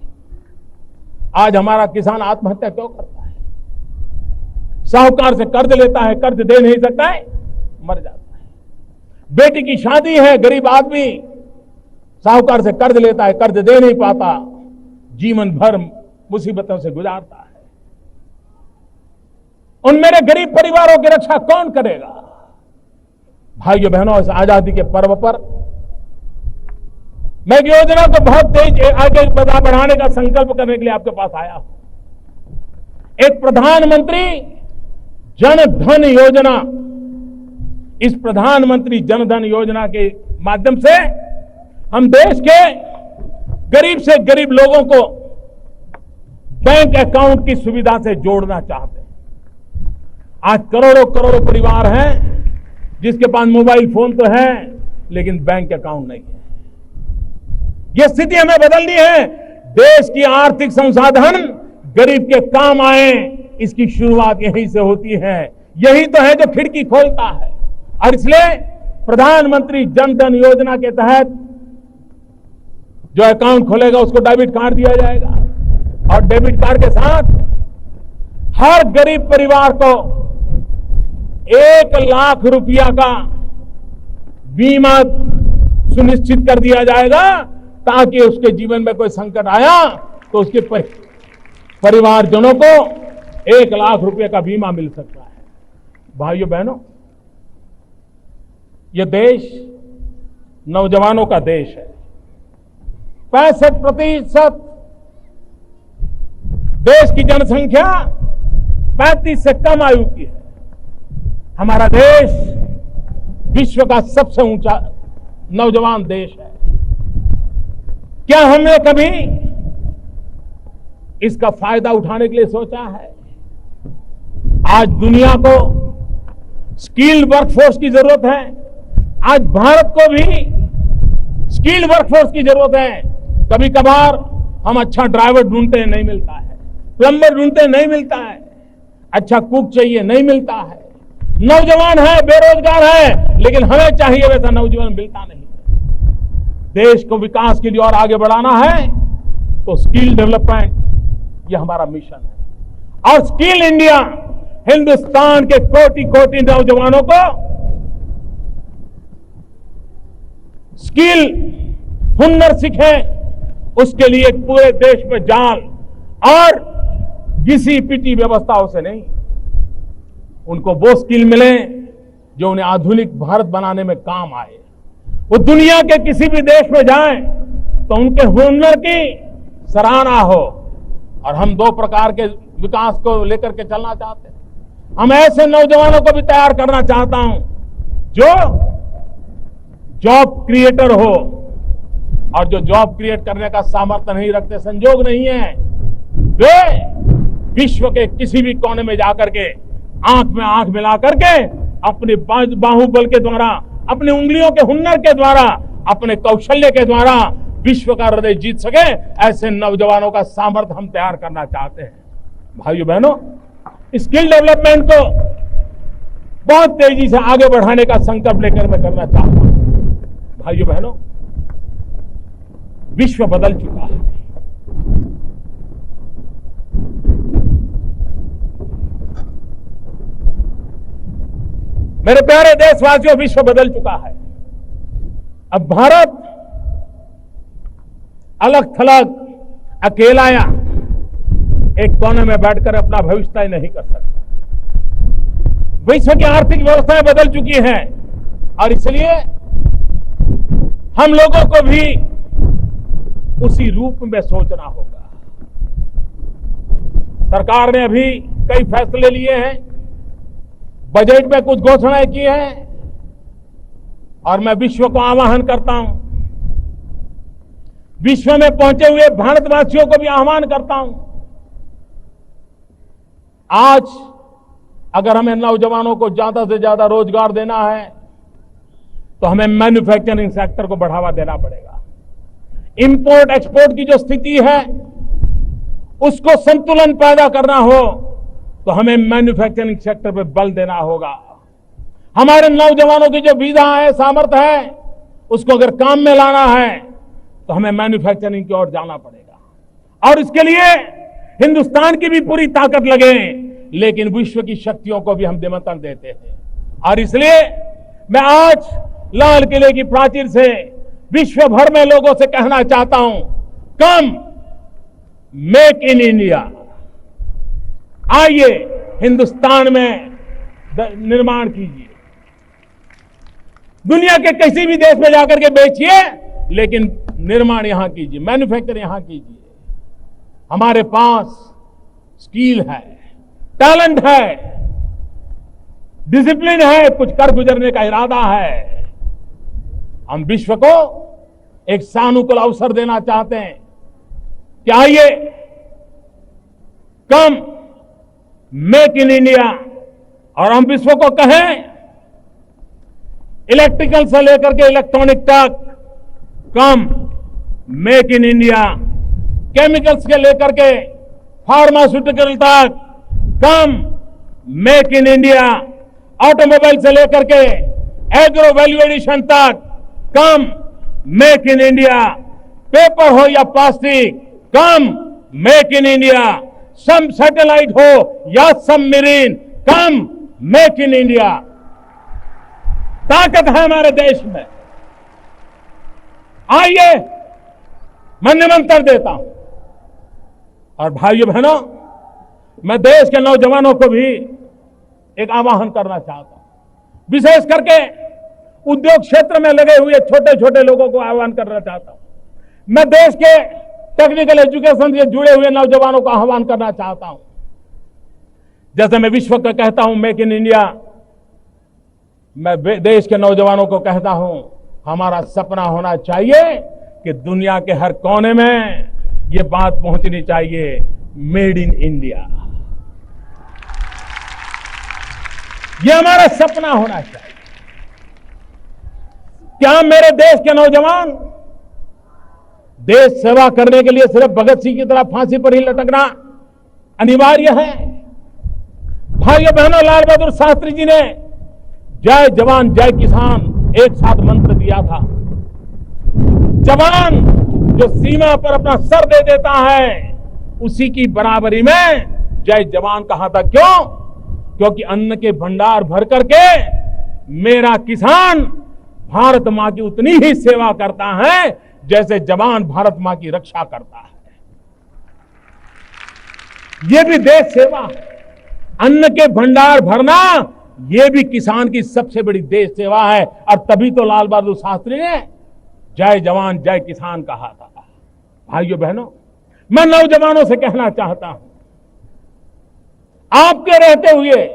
आज हमारा किसान आत्महत्या क्यों करता है? साहूकार से कर्ज लेता है, कर्ज दे नहीं सकता है, मर जाता है। बेटी की शादी है, गरीब आदमी साहूकार से कर्ज लेता है, कर्ज दे नहीं पाता, जीवन भर मुसीबतों से गुजारता है। उन मेरे गरीब परिवारों की रक्षा कौन करेगा? भाइयों बहनों, इस आजादी के पर्व पर मैं एक योजना को बहुत तेज आगे बढ़ाने का संकल्प करने के लिए आपके पास आया हूं। एक प्रधानमंत्री जन धन योजना। इस प्रधानमंत्री जन धन योजना के माध्यम से हम देश के गरीब से गरीब लोगों को बैंक अकाउंट की सुविधा से जोड़ना चाहते हैं। आज करोड़ों करोड़ों परिवार हैं जिसके पास मोबाइल फोन तो है, लेकिन बैंक अकाउंट नहीं है। यह स्थिति हमें बदलनी है। देश की आर्थिक संसाधन गरीब के काम आए, इसकी शुरुआत यहीं से होती है। यही तो है जो खिड़की खोलता है। और इसलिए प्रधानमंत्री जन धन योजना के तहत जो अकाउंट खोलेगा उसको डेबिट कार्ड दिया जाएगा, और डेबिट कार्ड के साथ हर गरीब परिवार को 1 लाख रुपया का बीमा सुनिश्चित कर दिया जाएगा, ताकि उसके जीवन में कोई संकट आया तो उसके परिवारजनों को 1 लाख रुपए का बीमा मिल सकता है। भाइयों बहनों, यह देश नौजवानों का देश है। 65% देश की जनसंख्या 35 से कम आयु की है। हमारा देश विश्व का सबसे ऊंचा नौजवान देश है। क्या हमने कभी इसका फायदा उठाने के लिए सोचा है? आज दुनिया को स्किल्ड वर्कफोर्स की जरूरत है। आज भारत को भी स्किल्ड वर्कफोर्स की जरूरत है। कभी कभार हम अच्छा ड्राइवर ढूंढते हैं, नहीं मिलता है। प्लम्बर ढूंढते हैं, नहीं मिलता है। अच्छा कुक चाहिए, नहीं मिलता है। नौजवान है, बेरोजगार है, लेकिन हमें चाहिए वैसा नौजवान मिलता नहीं। देश को विकास की ओर आगे बढ़ाना है तो स्किल डेवलपमेंट, यह हमारा मिशन है। और स्किल इंडिया, हिंदुस्तान के कोटि कोटि नौजवानों को स्किल, हुनर सीखे, उसके लिए पूरे देश में जाल और घिसी पिटी व्यवस्थाओं से नहीं, उनको वो स्किल मिले जो उन्हें आधुनिक भारत बनाने में काम आए। वो दुनिया के किसी भी देश में जाएं तो उनके हुनर की सराहना हो। और हम 2 प्रकार के विकास को लेकर के चलना चाहते हैं। हम ऐसे नौजवानों को भी तैयार करना चाहता हूं जो जॉब क्रिएटर हो, और जो जॉब क्रिएट करने का सामर्थ्य नहीं रखते, संजोग नहीं है, वे विश्व के किसी भी कोने में जाकर के आंख में आंख मिला करके अपने बाहुबल के द्वारा, अपनी उंगलियों के हुनर के द्वारा, अपने कौशल्य के द्वारा विश्व का हृदय जीत सके, ऐसे नौजवानों का सामर्थ्य हम तैयार करना चाहते हैं। भाइयों बहनों, स्किल डेवलपमेंट को बहुत तेजी से आगे बढ़ाने का संकल्प लेकर मैं करना चाहता हूं। भाइयों बहनों, विश्व बदल चुका है। मेरे प्यारे देशवासियों, विश्व बदल चुका है। अब भारत अलग थलग अकेला या एक कोने में बैठकर अपना भविष्य तय नहीं कर सकता। विश्व की आर्थिक व्यवस्थाएं बदल चुकी हैं, और इसलिए हम लोगों को भी उसी रूप में सोचना होगा। सरकार ने अभी कई फैसले लिए हैं, बजट में कुछ घोषणाएं की हैं, और मैं विश्व को आह्वान करता हूं, विश्व में पहुंचे हुए भारतवासियों को भी आह्वान करता हूं। आज अगर हमें नौजवानों को ज्यादा से ज्यादा रोजगार देना है, तो हमें मैन्युफैक्चरिंग सेक्टर को बढ़ावा देना पड़ेगा। इंपोर्ट एक्सपोर्ट की जो स्थिति है उसको संतुलन पैदा करना हो तो हमें मैन्युफैक्चरिंग सेक्टर पर बल देना होगा। हमारे नौजवानों की जो विधा है, सामर्थ्य है, उसको अगर काम में लाना है तो हमें मैन्युफैक्चरिंग की ओर जाना पड़ेगा। और इसके लिए हिंदुस्तान की भी पूरी ताकत लगे, लेकिन विश्व की शक्तियों को भी हम निमंत्रण देते हैं। और इसलिए मैं आज लाल किले की प्राचीर से विश्व भर में लोगों से कहना चाहता हूं, कम मेक इन इंडिया, आइए हिंदुस्तान में निर्माण कीजिए। दुनिया के किसी भी देश में जाकर के बेचिए, लेकिन निर्माण यहां कीजिए, मैन्युफैक्चर यहां कीजिए। हमारे पास स्किल है, टैलेंट है, डिसिप्लिन है, कुछ कर गुजरने का इरादा है। हम विश्व को एक सानुकूल अवसर देना चाहते हैं कि आइए कम मेक इन इंडिया, और हम विश्व को कहें इलेक्ट्रिकल से लेकर के इलेक्ट्रॉनिक तक come make in India, chemicals के लेकर के फार्मास्यूटिकल तक come make in India, automobile से लेकर के एग्रो वैल्यू एडिशन तक come make in India, paper हो या plastic come make in India, सम सैटेलाइट हो या submarine come make in India. ताकत है हमारे देश में, आइए मैं निमंत्रण देता हूं। और भाइयों बहनों, मैं देश के नौजवानों को भी एक आह्वान करना चाहता हूं, विशेष करके उद्योग क्षेत्र में लगे हुए छोटे छोटे लोगों को आह्वान करना चाहता हूं। मैं देश के टेक्निकल एजुकेशन से जुड़े हुए नौजवानों को आह्वान करना चाहता हूं। जैसे मैं विश्व का कहता हूं मेक इन इंडिया, मैं देश के नौजवानों को कहता हूं, हमारा सपना होना चाहिए कि दुनिया के हर कोने में ये बात पहुंचनी चाहिए, मेड इन इंडिया। ये हमारा सपना होना चाहिए। क्या मेरे देश के नौजवान देश सेवा करने के लिए सिर्फ भगत सिंह की तरह फांसी पर ही लटकना अनिवार्य है? भाइयों बहनों, लाल बहादुर शास्त्री जी ने जय जवान जय किसान एक साथ मंत्र दिया था। जवान जो सीमा पर अपना सर दे देता है, उसी की बराबरी में जय जवान कहा था। क्यों? क्योंकि अन्न के भंडार भर करके मेरा किसान भारत मां की उतनी ही सेवा करता है जैसे जवान भारत मां की रक्षा करता है। यह भी देश सेवा है। अन्न के भंडार भरना यह भी किसान की सबसे बड़ी देश सेवा है। और तभी तो लाल बहादुर शास्त्री ने जय जवान जय किसान कहा था। भाइयों बहनों, मैं नौजवानों से कहना चाहता हूं, आपके रहते हुए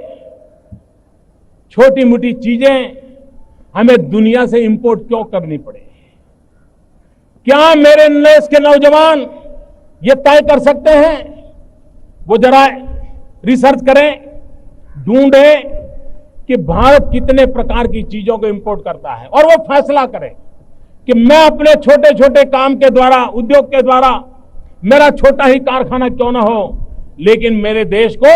छोटी मोटी चीजें हमें दुनिया से इंपोर्ट क्यों करनी पड़े? क्या मेरे देश के नौजवान ये तय कर सकते हैं? वो जरा रिसर्च करें, ढूंढें कि भारत कितने प्रकार की चीजों को इंपोर्ट करता है, और वो फैसला करें कि मैं अपने छोटे छोटे काम के द्वारा, उद्योग के द्वारा, मेरा छोटा ही कारखाना क्यों ना हो, लेकिन मेरे देश को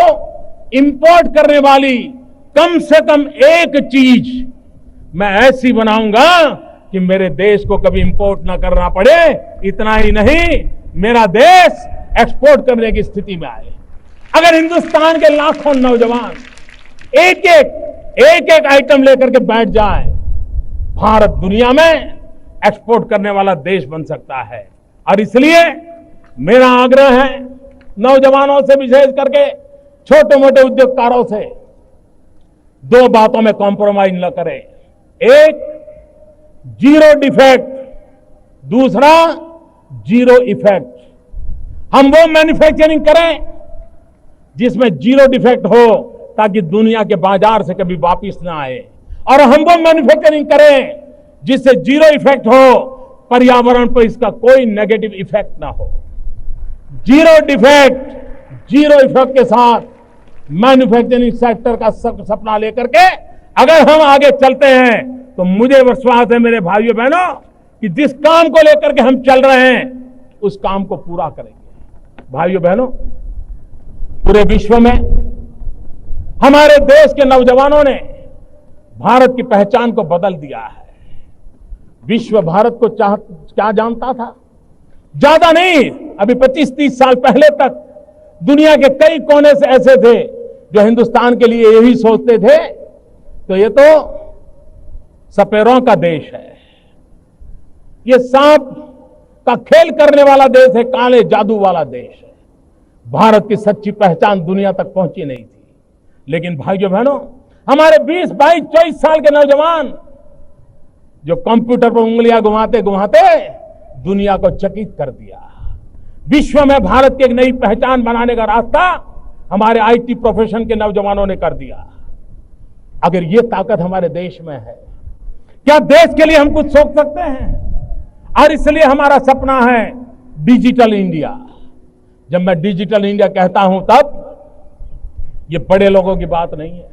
इंपोर्ट करने वाली कम से कम एक चीज मैं ऐसी बनाऊंगा कि मेरे देश को कभी इंपोर्ट ना करना पड़े। इतना ही नहीं, मेरा देश एक्सपोर्ट करने की स्थिति में आए। अगर हिंदुस्तान के लाखों नौजवान एक एक आइटम लेकर के बैठ जाए, भारत दुनिया में एक्सपोर्ट करने वाला देश बन सकता है। और इसलिए मेरा आग्रह है नौजवानों से, विशेष करके छोटे मोटे उद्योगकारों से, दो बातों में कॉम्प्रोमाइज न करें। एक, जीरो डिफेक्ट, दूसरा जीरो इफेक्ट। हम वो मैन्युफैक्चरिंग करें जिसमें जीरो डिफेक्ट हो, ताकि दुनिया के बाजार से कभी वापिस ना आए, और हम वो मैन्युफैक्चरिंग करें जिससे जीरो इफेक्ट हो, पर्यावरण पर इसका कोई नेगेटिव इफेक्ट ना हो। जीरो डिफेक्ट, जीरो इफेक्ट के साथ मैन्युफैक्चरिंग सेक्टर का सपना लेकर के अगर हम आगे चलते हैं तो मुझे विश्वास है मेरे भाइयों बहनों कि जिस काम को लेकर के हम चल रहे हैं उस काम को पूरा करेंगे। भाइयों बहनों, पूरे विश्व में हमारे देश के नौजवानों ने भारत की पहचान को बदल दिया है। विश्व भारत को क्या जानता था? ज्यादा नहीं, अभी 25-30 साल पहले तक दुनिया के कई कोने से ऐसे थे जो हिंदुस्तान के लिए यही सोचते थे तो ये तो सपेरों का देश है, ये सांप का खेल करने वाला देश है, काले जादू वाला देश है। भारत की सच्ची पहचान दुनिया तक पहुंची नहीं थी। लेकिन भाइयों बहनों, हमारे 20, 22, 24 साल के नौजवान जो कंप्यूटर पर उंगलियां घुमाते घुमाते दुनिया को चकित कर दिया। विश्व में भारत की एक नई पहचान बनाने का रास्ता हमारे आईटी प्रोफेशन के नौजवानों ने कर दिया। अगर ये ताकत हमारे देश में है, क्या देश के लिए हम कुछ सोच सकते हैं? और इसलिए हमारा सपना है डिजिटल इंडिया। जब मैं डिजिटल इंडिया कहता हूं तब ये बड़े लोगों की बात नहीं है,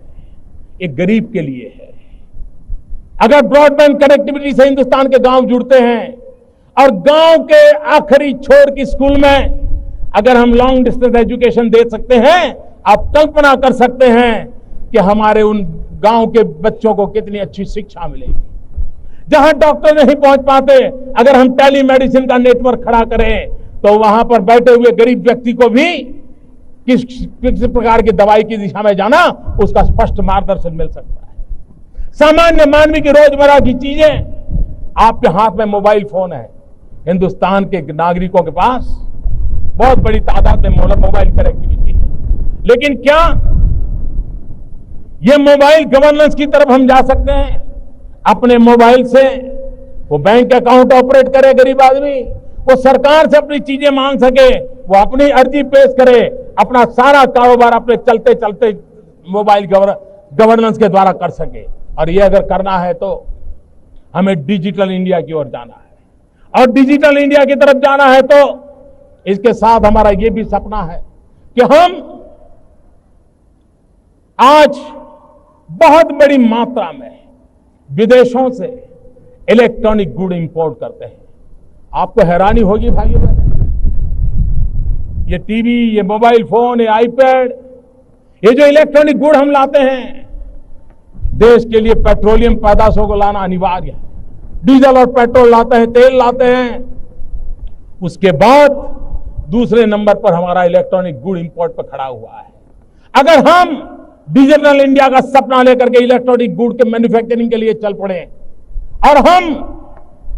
ये गरीब के लिए है। अगर ब्रॉडबैंड कनेक्टिविटी से हिंदुस्तान के गांव जुड़ते हैं और गांव के आखिरी छोर की स्कूल में अगर हम लॉन्ग डिस्टेंस एजुकेशन दे सकते हैं, आप कल्पना कर सकते हैं कि हमारे उन गांव के बच्चों को कितनी अच्छी शिक्षा मिलेगी। जहां डॉक्टर नहीं पहुंच पाते, अगर हम टेली मेडिसिन का नेटवर्क खड़ा करें तो वहां पर बैठे हुए गरीब व्यक्ति को भी किस प्रकार की दवाई की दिशा में जाना, उसका स्पष्ट मार्गदर्शन मिल सकता है। सामान्य मानवी की रोजमर्रा की चीजें आपके हाथ में मोबाइल फोन है। हिंदुस्तान के नागरिकों के पास बहुत बड़ी तादाद में मोबाइल कनेक्टिविटी है, लेकिन क्या ये मोबाइल गवर्नेंस की तरफ हम जा सकते हैं? अपने मोबाइल से वो बैंक अकाउंट ऑपरेट करे, गरीब आदमी वो सरकार से अपनी चीजें मांग सके, वो अपनी अर्जी पेश करे, अपना सारा कारोबार अपने चलते चलते मोबाइल गवर्नेंस के द्वारा कर सके। और ये अगर करना है तो हमें डिजिटल इंडिया की ओर जाना है। और डिजिटल इंडिया की तरफ जाना है तो इसके साथ हमारा ये भी सपना है कि हम आज बहुत बड़ी मात्रा में विदेशों से इलेक्ट्रॉनिक गुड इंपोर्ट करते हैं। आपको हैरानी होगी भाइयों बहनों, ये टीवी, ये मोबाइल फोन, ये आईपैड, ये जो इलेक्ट्रॉनिक गुड हम लाते हैं, देश के लिए पेट्रोलियम पैदाशों को लाना अनिवार्य है। डीजल और पेट्रोल लाते हैं, तेल लाते हैं, उसके बाद दूसरे नंबर पर हमारा इलेक्ट्रॉनिक गुड इंपोर्ट पर खड़ा हुआ है। अगर हम डिजिटल इंडिया का सपना लेकर के इलेक्ट्रॉनिक गुड के मैन्युफैक्चरिंग के लिए चल पड़े और हम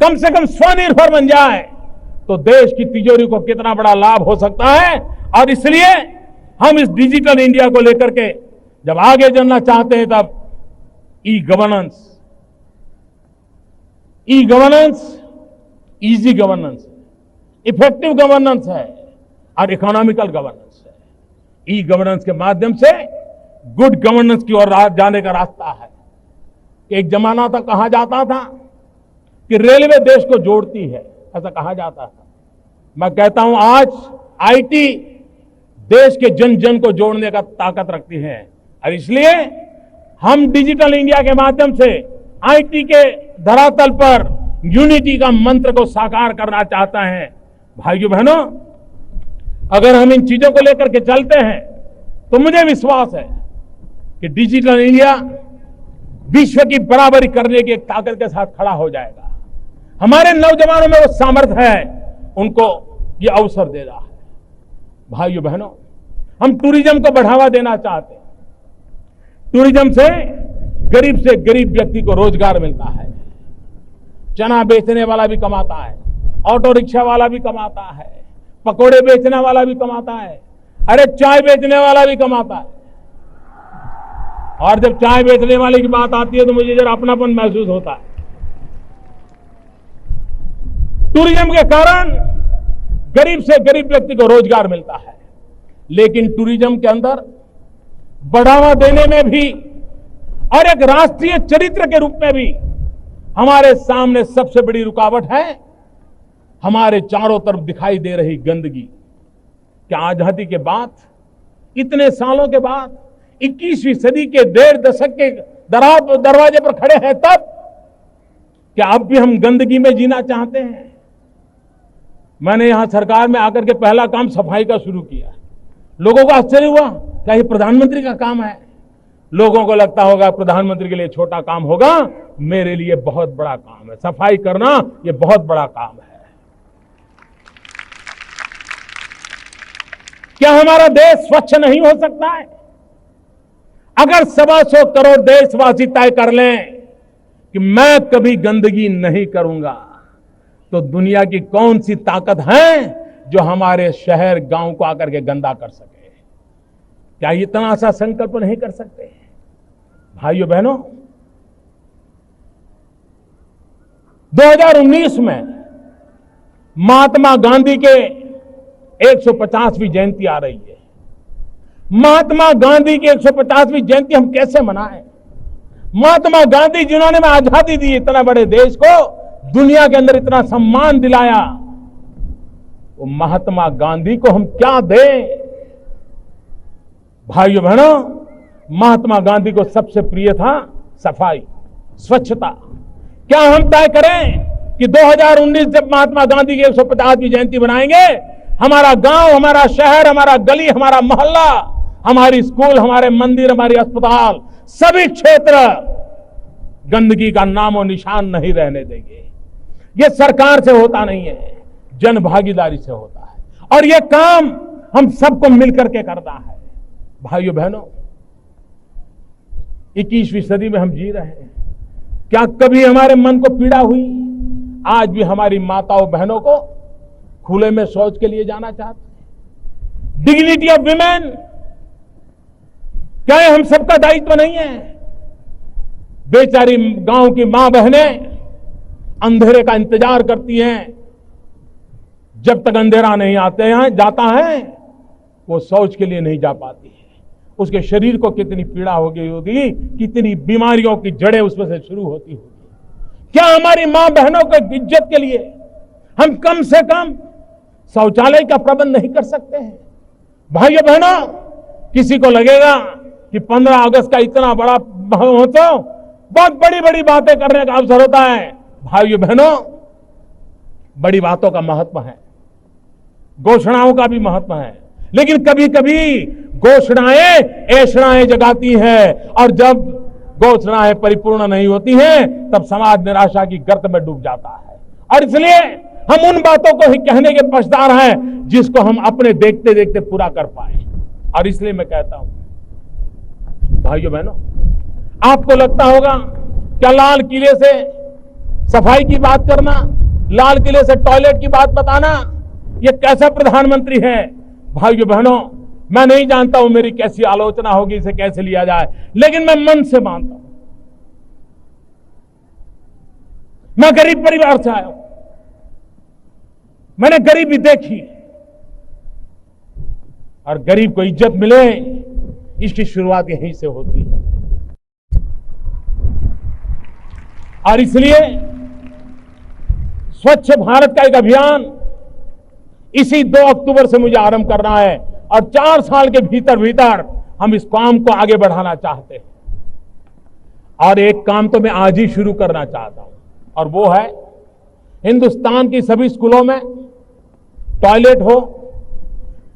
कम से कम स्वनिर्भर बन जाए तो देश की तिजोरी को कितना बड़ा लाभ हो सकता है। और इसलिए हम इस डिजिटल इंडिया को लेकर के जब आगे चलना चाहते हैं तब e governance, easy governance, effective governance है और इकोनॉमिकल गवर्नेंस है। ई गवर्नेंस के माध्यम से गुड गवर्नेंस की ओर जाने का रास्ता है। एक जमाना तक कहा जाता था कि रेलवे देश को जोड़ती है, ऐसा कहा जाता था। मैं कहता हूं आज आईटी देश के जन जन को जोड़ने का ताकत रखती है और इसलिए हम डिजिटल इंडिया के माध्यम से आईटी के धरातल पर यूनिटी का मंत्र को साकार करना चाहते हैं। भाइयों बहनों, अगर हम इन चीजों को लेकर के चलते हैं तो मुझे विश्वास है कि डिजिटल इंडिया विश्व की बराबरी करने की एक ताकत के साथ खड़ा हो जाएगा। हमारे नौजवानों में वो सामर्थ्य है, उनको ये अवसर दे रहा है। भाइयों बहनों, हम टूरिज्म को बढ़ावा देना चाहते हैं। टूरिज्म से गरीब व्यक्ति को रोजगार मिलता है। चना बेचने वाला भी कमाता है, ऑटो रिक्शा वाला भी कमाता है, पकोड़े बेचने वाला भी कमाता है, अरे चाय बेचने वाला भी कमाता है। और जब चाय बेचने वाले की बात आती है तो मुझे जरा अपनापन महसूस होता है। टूरिज्म के कारण गरीब से गरीब व्यक्ति को रोजगार मिलता है, लेकिन टूरिज्म के अंदर बढ़ावा देने में भी और एक राष्ट्रीय चरित्र के रूप में भी हमारे सामने सबसे बड़ी रुकावट है हमारे चारों तरफ दिखाई दे रही गंदगी। क्या आजादी के बाद, इतने सालों के बाद, 21वीं सदी के 1.5 दशक के दरवाजे पर खड़े हैं, तब क्या अब भी हम गंदगी में जीना चाहते हैं? मैंने यहां सरकार में आकर के पहला काम सफाई का शुरू किया। लोगों को आश्चर्य हुआ, क्या ये प्रधानमंत्री का काम है? लोगों को लगता होगा प्रधानमंत्री के लिए छोटा काम होगा, मेरे लिए बहुत बड़ा काम है। सफाई करना ये बहुत बड़ा काम है। क्या हमारा देश स्वच्छ नहीं हो सकता है? अगर 125 करोड़ देशवासी तय कर लें कि मैं कभी गंदगी नहीं करूंगा, तो दुनिया की कौन सी ताकत है जो हमारे शहर गांव को आकर के गंदा कर सके? क्या इतना सा संकल्प नहीं कर सकते? भाइयों बहनों, 2019 में महात्मा गांधी के 150वीं जयंती आ रही है। महात्मा गांधी की 150वीं जयंती हम कैसे मनाएं? महात्मा गांधी जिन्होंने हमें आजादी दी, इतना बड़े देश को दुनिया के अंदर इतना सम्मान दिलाया, वो महात्मा गांधी को हम क्या दें? भाइयों बहनों, महात्मा गांधी को सबसे प्रिय था सफाई, स्वच्छता। क्या हम तय करें कि 2019 जब महात्मा गांधी की 150वीं जयंती बनाएंगे, हमारा गांव, हमारा शहर, हमारा गली, हमारा मोहल्ला, हमारी स्कूल, हमारे मंदिर, हमारी अस्पताल, सभी क्षेत्र गंदगी का नामो निशान नहीं रहने देंगे? ये सरकार से होता नहीं है, जन भागीदारी से होता है, और ये काम हम सबको मिलकर के करना है। भाइयों बहनों, 21वीं सदी में हम जी रहे हैं। क्या कभी हमारे मन को पीड़ा हुई? आज भी हमारी माताओं बहनों को खुले में शौच के लिए जाना चाहते हैं? डिग्निटी ऑफ विमेन, क्या हम सबका दायित्व नहीं है? बेचारी गांव की मां बहनें अंधेरे का इंतजार करती हैं, जब तक अंधेरा नहीं जाता है वो शौच के लिए नहीं जा पाती है। उसके शरीर को कितनी पीड़ा हो गई होगी, कितनी बीमारियों की जड़ें उसमें से शुरू होती होगी। क्या हमारी मां बहनों की इज्जत के लिए हम कम से कम शौचालय का प्रबंध नहीं कर सकते हैं? भाइयों बहनों, किसी को लगेगा कि 15 अगस्त का इतना बड़ा महोत्सव बहुत बड़ी बड़ी बातें करने का अवसर होता है। भाइयों बहनों, बड़ी बातों का महत्व है, घोषणाओं का भी महत्व है, लेकिन कभी कभी घोषणाएं ऐषणाएं जगाती हैं, और जब घोषणाएं परिपूर्ण नहीं होती हैं, तब समाज निराशा की गर्त में डूब जाता है। और इसलिए हम उन बातों को ही कहने के पक्षधर हैं जिसको हम अपने देखते देखते पूरा कर पाए। और इसलिए मैं कहता हूं, भाइयों बहनों, आपको लगता होगा क्या लाल किले से सफाई की बात करना, लाल किले से टॉयलेट की बात बताना, ये कैसा प्रधानमंत्री है? भाइयों बहनों, मैं नहीं जानता हूं मेरी कैसी आलोचना होगी, इसे कैसे लिया जाए, लेकिन मैं मन से मानता हूं। मैं गरीब परिवार से आया हूं, मैंने गरीबी देखी, और गरीब को इज्जत मिले इसकी शुरुआत यहीं से होती है। और इसलिए स्वच्छ भारत का एक अभियान इसी 2 अक्टूबर से मुझे आरंभ करना है, और 4 साल के भीतर भीतर हम इस काम को आगे बढ़ाना चाहते हैं। और एक काम तो मैं आज ही शुरू करना चाहता हूं, और वो है हिंदुस्तान की सभी स्कूलों में टॉयलेट हो,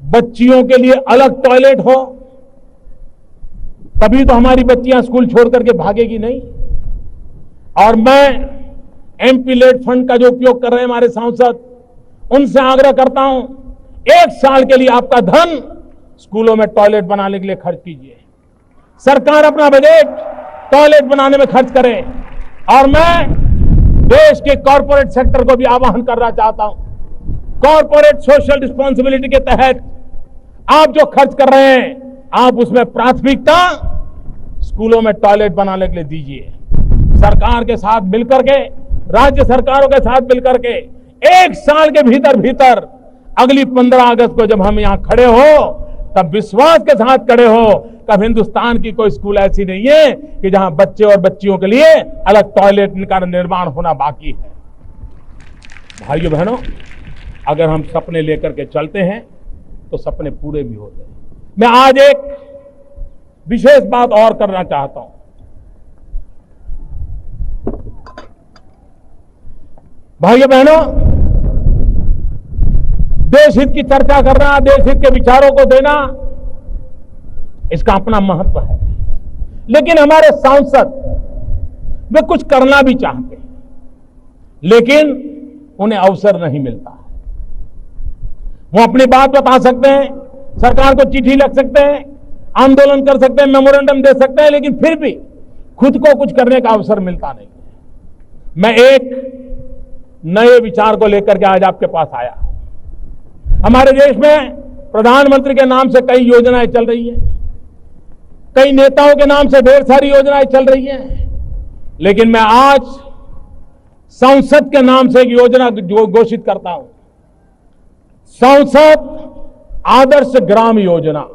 बच्चियों के लिए अलग टॉयलेट हो, तभी तो हमारी बच्चियां स्कूल छोड़ करके भागेगी नहीं। और मैं एमपी लेड फंड का जो उपयोग कर रहे हैं हमारे सांसद, उनसे आग्रह करता हूं, 1 साल के लिए आपका धन स्कूलों में टॉयलेट बनाने के लिए खर्च कीजिए। सरकार अपना बजट टॉयलेट बनाने में खर्च करे। और मैं देश के कॉर्पोरेट सेक्टर को भी आह्वान करना चाहता हूं, कॉर्पोरेट सोशल रिस्पॉन्सिबिलिटी के तहत आप जो खर्च कर रहे हैं, आप उसमें प्राथमिकता स्कूलों में टॉयलेट बनाने के लिए दीजिए। सरकार के साथ मिलकर के, राज्य सरकारों के साथ मिलकर के 1 साल के भीतर भीतर अगली 15 अगस्त को जब हम यहां खड़े हो, तब विश्वास के साथ खड़े हो, तब हिंदुस्तान की कोई स्कूल ऐसी नहीं है कि जहां बच्चे और बच्चियों के लिए अलग टॉयलेट का निर्माण होना बाकी है। भाइयों बहनों, अगर हम सपने लेकर के चलते हैं तो सपने पूरे भी होते हैं। मैं आज एक विशेष बात और करना चाहता हूं। भाइयों बहनों, देश हित की चर्चा करना, देश हित के विचारों को देना, इसका अपना महत्व है। लेकिन हमारे सांसद वे कुछ करना भी चाहते हैं, लेकिन उन्हें अवसर नहीं मिलता है। वो अपनी बात बता सकते हैं, सरकार को चिट्ठी लिख सकते हैं, आंदोलन कर सकते हैं, मेमोरेंडम दे सकते हैं, लेकिन फिर भी खुद को कुछ करने का अवसर मिलता नहीं। मैं एक नए विचार को लेकर के आज आपके पास आया। हमारे देश में प्रधानमंत्री के नाम से कई योजनाएं चल रही हैं, कई नेताओं के नाम से ढेर सारी योजनाएं चल रही हैं, लेकिन मैं आज संसद के नाम से एक योजना घोषित करता हूं, संसद आदर्श ग्राम योजना।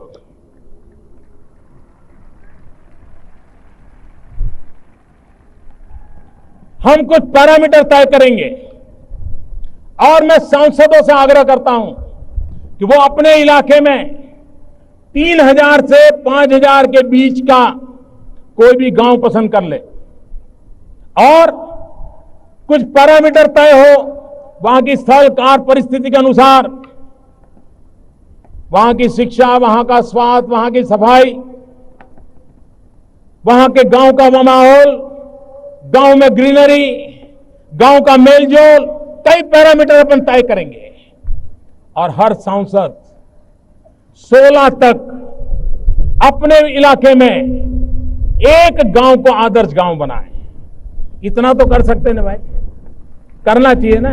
हम कुछ पैरामीटर तय करेंगे और मैं सांसदों से आग्रह करता हूं कि वो अपने इलाके में 3000 से 5000 के बीच का कोई भी गांव पसंद कर ले और कुछ पैरामीटर तय हो, वहां की स्थल काल परिस्थिति के अनुसार, वहां की शिक्षा, वहां का स्वास्थ्य, वहां की सफाई, वहां के गांव का माहौल, गांव में ग्रीनरी, गांव का मेलजोल, कई पैरामीटर अपन तय करेंगे और हर सांसद 16 तक अपने इलाके में एक गांव को आदर्श गांव बनाए। इतना तो कर सकते हैं ना भाई, करना चाहिए ना।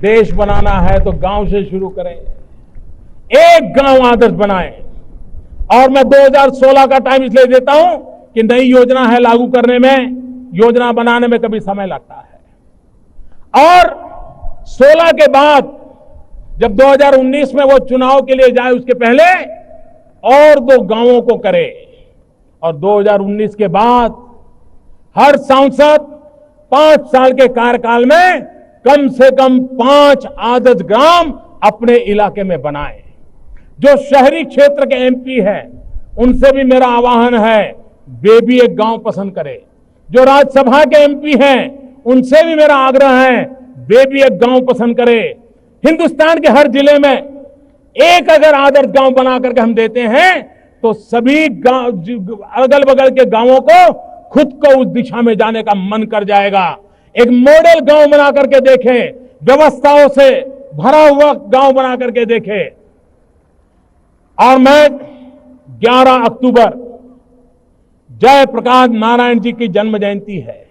देश बनाना है तो गांव से शुरू करें, एक गांव आदर्श बनाएं। और मैं 2016 का टाइम इसलिए देता हूं कि नई योजना है, लागू करने में, योजना बनाने में कभी समय लगता है। और 16 के बाद जब 2019 में वो चुनाव के लिए जाए, उसके पहले और 2 गांवों को करे और 2019 के बाद हर सांसद 5 साल के कार्यकाल में कम से कम 5 आदर्श ग्राम अपने इलाके में बनाए। जो शहरी क्षेत्र के एमपी हैं, उनसे भी मेरा आह्वान है, वे भी एक गांव पसंद करें। जो राज्यसभा के एमपी हैं, उनसे भी मेरा आग्रह है, वे भी एक गांव पसंद करें। हिंदुस्तान के हर जिले में एक अगर आदर्श गांव बना करके हम देते हैं तो सभी गांव, अगल बगल के गांवों को खुद को उस दिशा में जाने का मन कर जाएगा। एक मॉडल गांव बना करके देखें, व्यवस्थाओं से भरा हुआ गांव बना करके देखें। और मैं 11 अक्टूबर जयप्रकाश नारायण जी की जन्म जयंती है।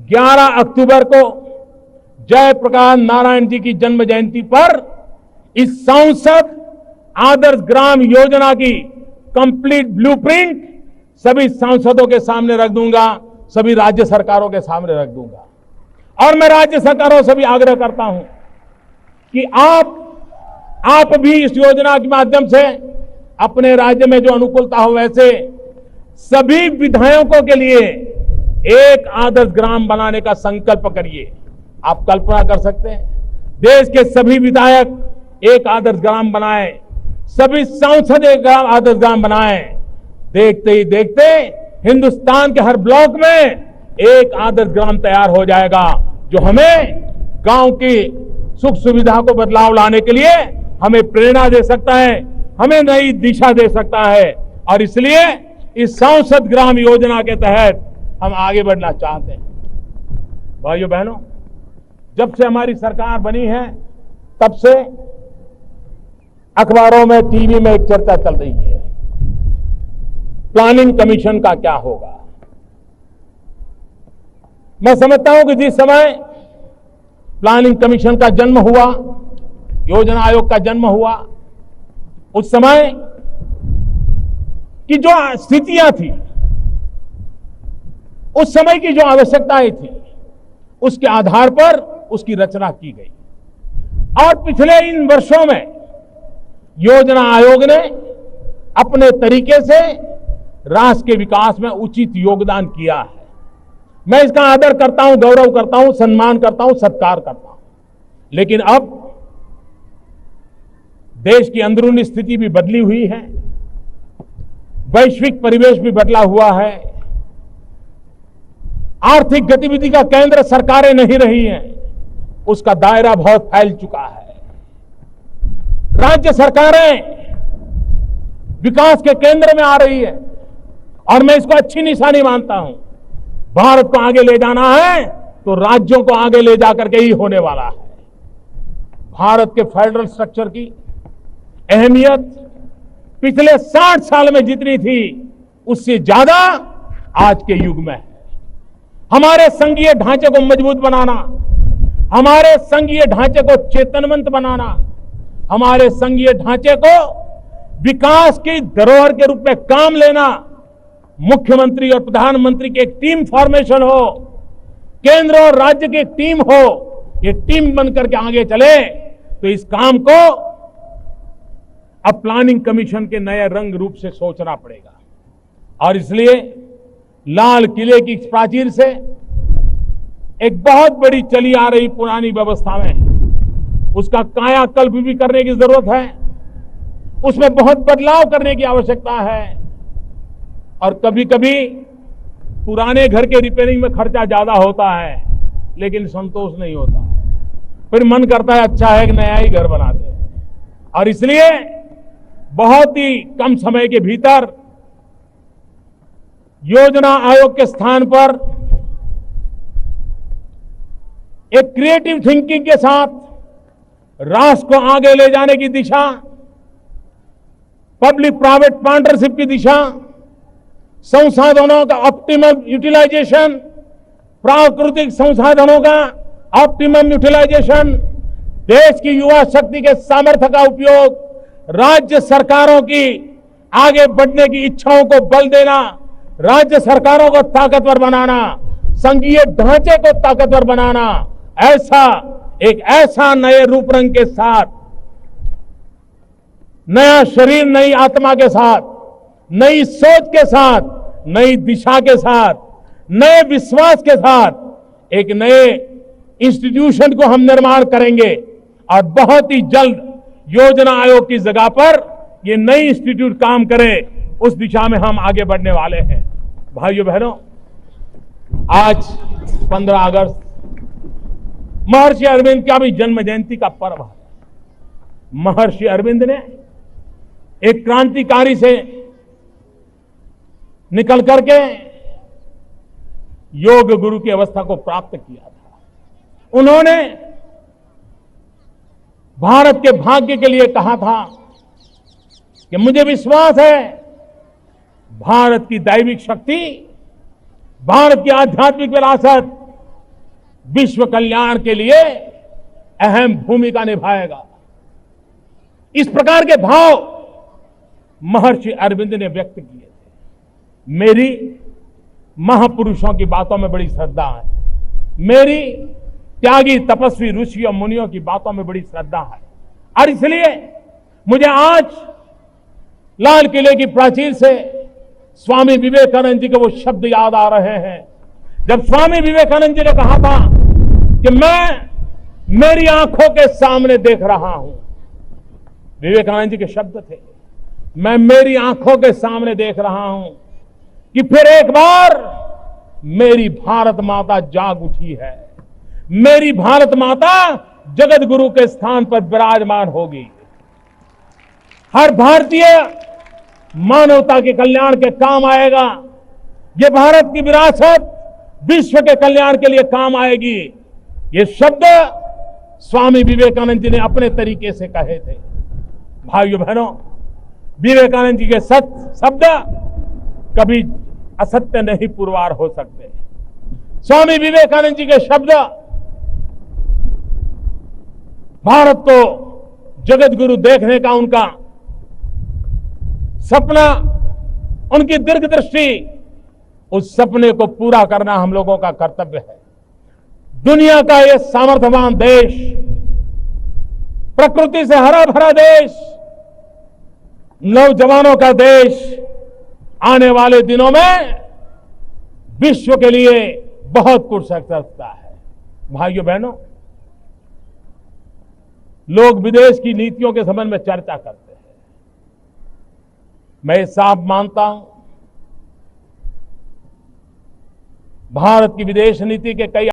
11 अक्टूबर को जयप्रकाश नारायण जी की जन्म जयंती पर इस सांसद आदर्श ग्राम योजना की कंप्लीट ब्लूप्रिंट सभी सांसदों के सामने रख दूंगा, सभी राज्य सरकारों के सामने रख दूंगा। और मैं राज्य सरकारों से भी आग्रह करता हूं कि आप भी इस योजना के माध्यम से अपने राज्य में जो अनुकूलता हो, वैसे सभी विधायकों के लिए एक आदर्श ग्राम बनाने का संकल्प करिए। आप कल्पना कर सकते हैं, देश के सभी विधायक एक आदर्श ग्राम बनाएं, सभी सांसद एक आदर्श ग्राम बनाएं। देखते ही देखते हिंदुस्तान के हर ब्लॉक में एक आदर्श ग्राम तैयार हो जाएगा, जो हमें गांव की सुख सुविधा को बदलाव लाने के लिए हमें प्रेरणा दे सकता है, हमें नई दिशा दे सकता है। और इसलिए इस सांसद ग्राम योजना के तहत हम आगे बढ़ना चाहते हैं। भाइयों बहनों, जब से हमारी सरकार बनी है, तब से अखबारों में, टीवी में एक चर्चा चल रही है, प्लानिंग कमीशन का क्या होगा। मैं समझता हूं कि जिस समय प्लानिंग कमीशन का जन्म हुआ, योजना आयोग का जन्म हुआ, उस समय की जो स्थितियां थी, उस समय की जो आवश्यकताएं थी, उसके आधार पर उसकी रचना की गई। और पिछले इन वर्षों में योजना आयोग ने अपने तरीके से राष्ट्र के विकास में उचित योगदान किया है। मैं इसका आदर करता हूं, गौरव करता हूं, सम्मान करता हूं, सत्कार करता हूं। लेकिन अब देश की अंदरूनी स्थिति भी बदली हुई है, वैश्विक परिवेश भी बदला हुआ है, आर्थिक गतिविधि का केंद्र सरकारें नहीं रही हैं, उसका दायरा बहुत फैल चुका है। राज्य सरकारें विकास के केंद्र में आ रही है और मैं इसको अच्छी निशानी मानता हूं। भारत को आगे ले जाना है तो राज्यों को आगे ले जाकर के ही होने वाला है। भारत के फेडरल स्ट्रक्चर की अहमियत पिछले 60 साल में जितनी थी उससे ज्यादा आज के युग में है। हमारे संघीय ढांचे को मजबूत बनाना, हमारे संघीय ढांचे को चेतनवंत बनाना, हमारे संघीय ढांचे को विकास की धरोहर के रूप में काम लेना, मुख्यमंत्री और प्रधानमंत्री की एक टीम फॉर्मेशन हो, केंद्र और राज्य की एक टीम हो, ये टीम बनकर के आगे चले तो इस काम को अब प्लानिंग कमीशन के नए रंग रूप से सोचना पड़ेगा। और इसलिए लाल किले की प्राचीर से एक बहुत बड़ी चली आ रही पुरानी व्यवस्था में उसका कायाकल्प भी करने की जरूरत है, उसमें बहुत बदलाव करने की आवश्यकता है। और कभी कभी पुराने घर के रिपेयरिंग में खर्चा ज्यादा होता है लेकिन संतोष नहीं होता, फिर मन करता है अच्छा है कि नया ही घर बना दे। और इसलिए बहुत ही कम समय के भीतर योजना आयोग के स्थान पर एक क्रिएटिव थिंकिंग के साथ राष्ट्र को आगे ले जाने की दिशा, पब्लिक प्राइवेट पार्टनरशिप की दिशा, संसाधनों का ऑप्टिमम यूटिलाइजेशन, प्राकृतिक संसाधनों का ऑप्टिमम यूटिलाइजेशन, देश की युवा शक्ति के सामर्थ्य का उपयोग, राज्य सरकारों की आगे बढ़ने की इच्छाओं को बल देना, राज्य सरकारों को ताकतवर बनाना, संघीय ढांचे को ताकतवर बनाना, ऐसा नए रूप रंग के साथ, नया शरीर नई आत्मा के साथ, नई सोच के साथ, नई दिशा के साथ, नए विश्वास के साथ एक नए इंस्टीट्यूशन को हम निर्माण करेंगे और बहुत ही जल्द योजना आयोग की जगह पर ये नई इंस्टीट्यूट काम करे, उस दिशा में हम आगे बढ़ने वाले हैं। भाइयों बहनों, आज 15 अगस्त महर्षि अरविंद का भी जन्म जयंती का पर्व है। महर्षि अरविंद ने एक क्रांतिकारी से निकल करके योग गुरु की अवस्था को प्राप्त किया था। उन्होंने भारत के भाग्य के लिए कहा था कि मुझे विश्वास है भारत की दैविक शक्ति, भारत की आध्यात्मिक विरासत विश्व कल्याण के लिए अहम भूमिका निभाएगा। इस प्रकार के भाव महर्षि अरविंद ने व्यक्त किए थे। मेरी महापुरुषों की बातों में बड़ी श्रद्धा है, मेरी त्यागी तपस्वी ऋषि और मुनियों की बातों में बड़ी श्रद्धा है। और इसलिए मुझे आज लाल किले की प्राचीर से स्वामी विवेकानंद जी के वो शब्द याद आ रहे हैं, जब स्वामी विवेकानंद जी ने कहा था कि मैं मेरी आंखों के सामने देख रहा हूं। विवेकानंद जी के शब्द थे, मैं मेरी आंखों के सामने देख रहा हूं कि फिर एक बार मेरी भारत माता जाग उठी है, मेरी भारत माता जगत गुरु के स्थान पर विराजमान होगी। हर भारतीय मानवता के कल्याण के काम आएगा। ये भारत की विरासत विश्व के कल्याण के लिए काम आएगी। ये शब्द स्वामी विवेकानंद जी ने अपने तरीके से कहे थे। भाइयों बहनों, विवेकानंद जी के शब्द कभी असत्य नहीं पुरवार हो सकते। स्वामी विवेकानंद जी के शब्द भारत को जगत गुरु देखने का उनका सपना, उनकी दीर्घ दृष्टि, उस सपने को पूरा करना हम लोगों का कर्तव्य है। दुनिया का यह सामर्थ्यवान देश, प्रकृति से हरा भरा देश, नौजवानों का देश आने वाले दिनों में विश्व के लिए बहुत कुछ कर सकता है। भाइयों बहनों, लोग विदेश की नीतियों के संबंध में चर्चा करते हैं। मैं साफ मानता हूं, भारत की विदेश नीति के कई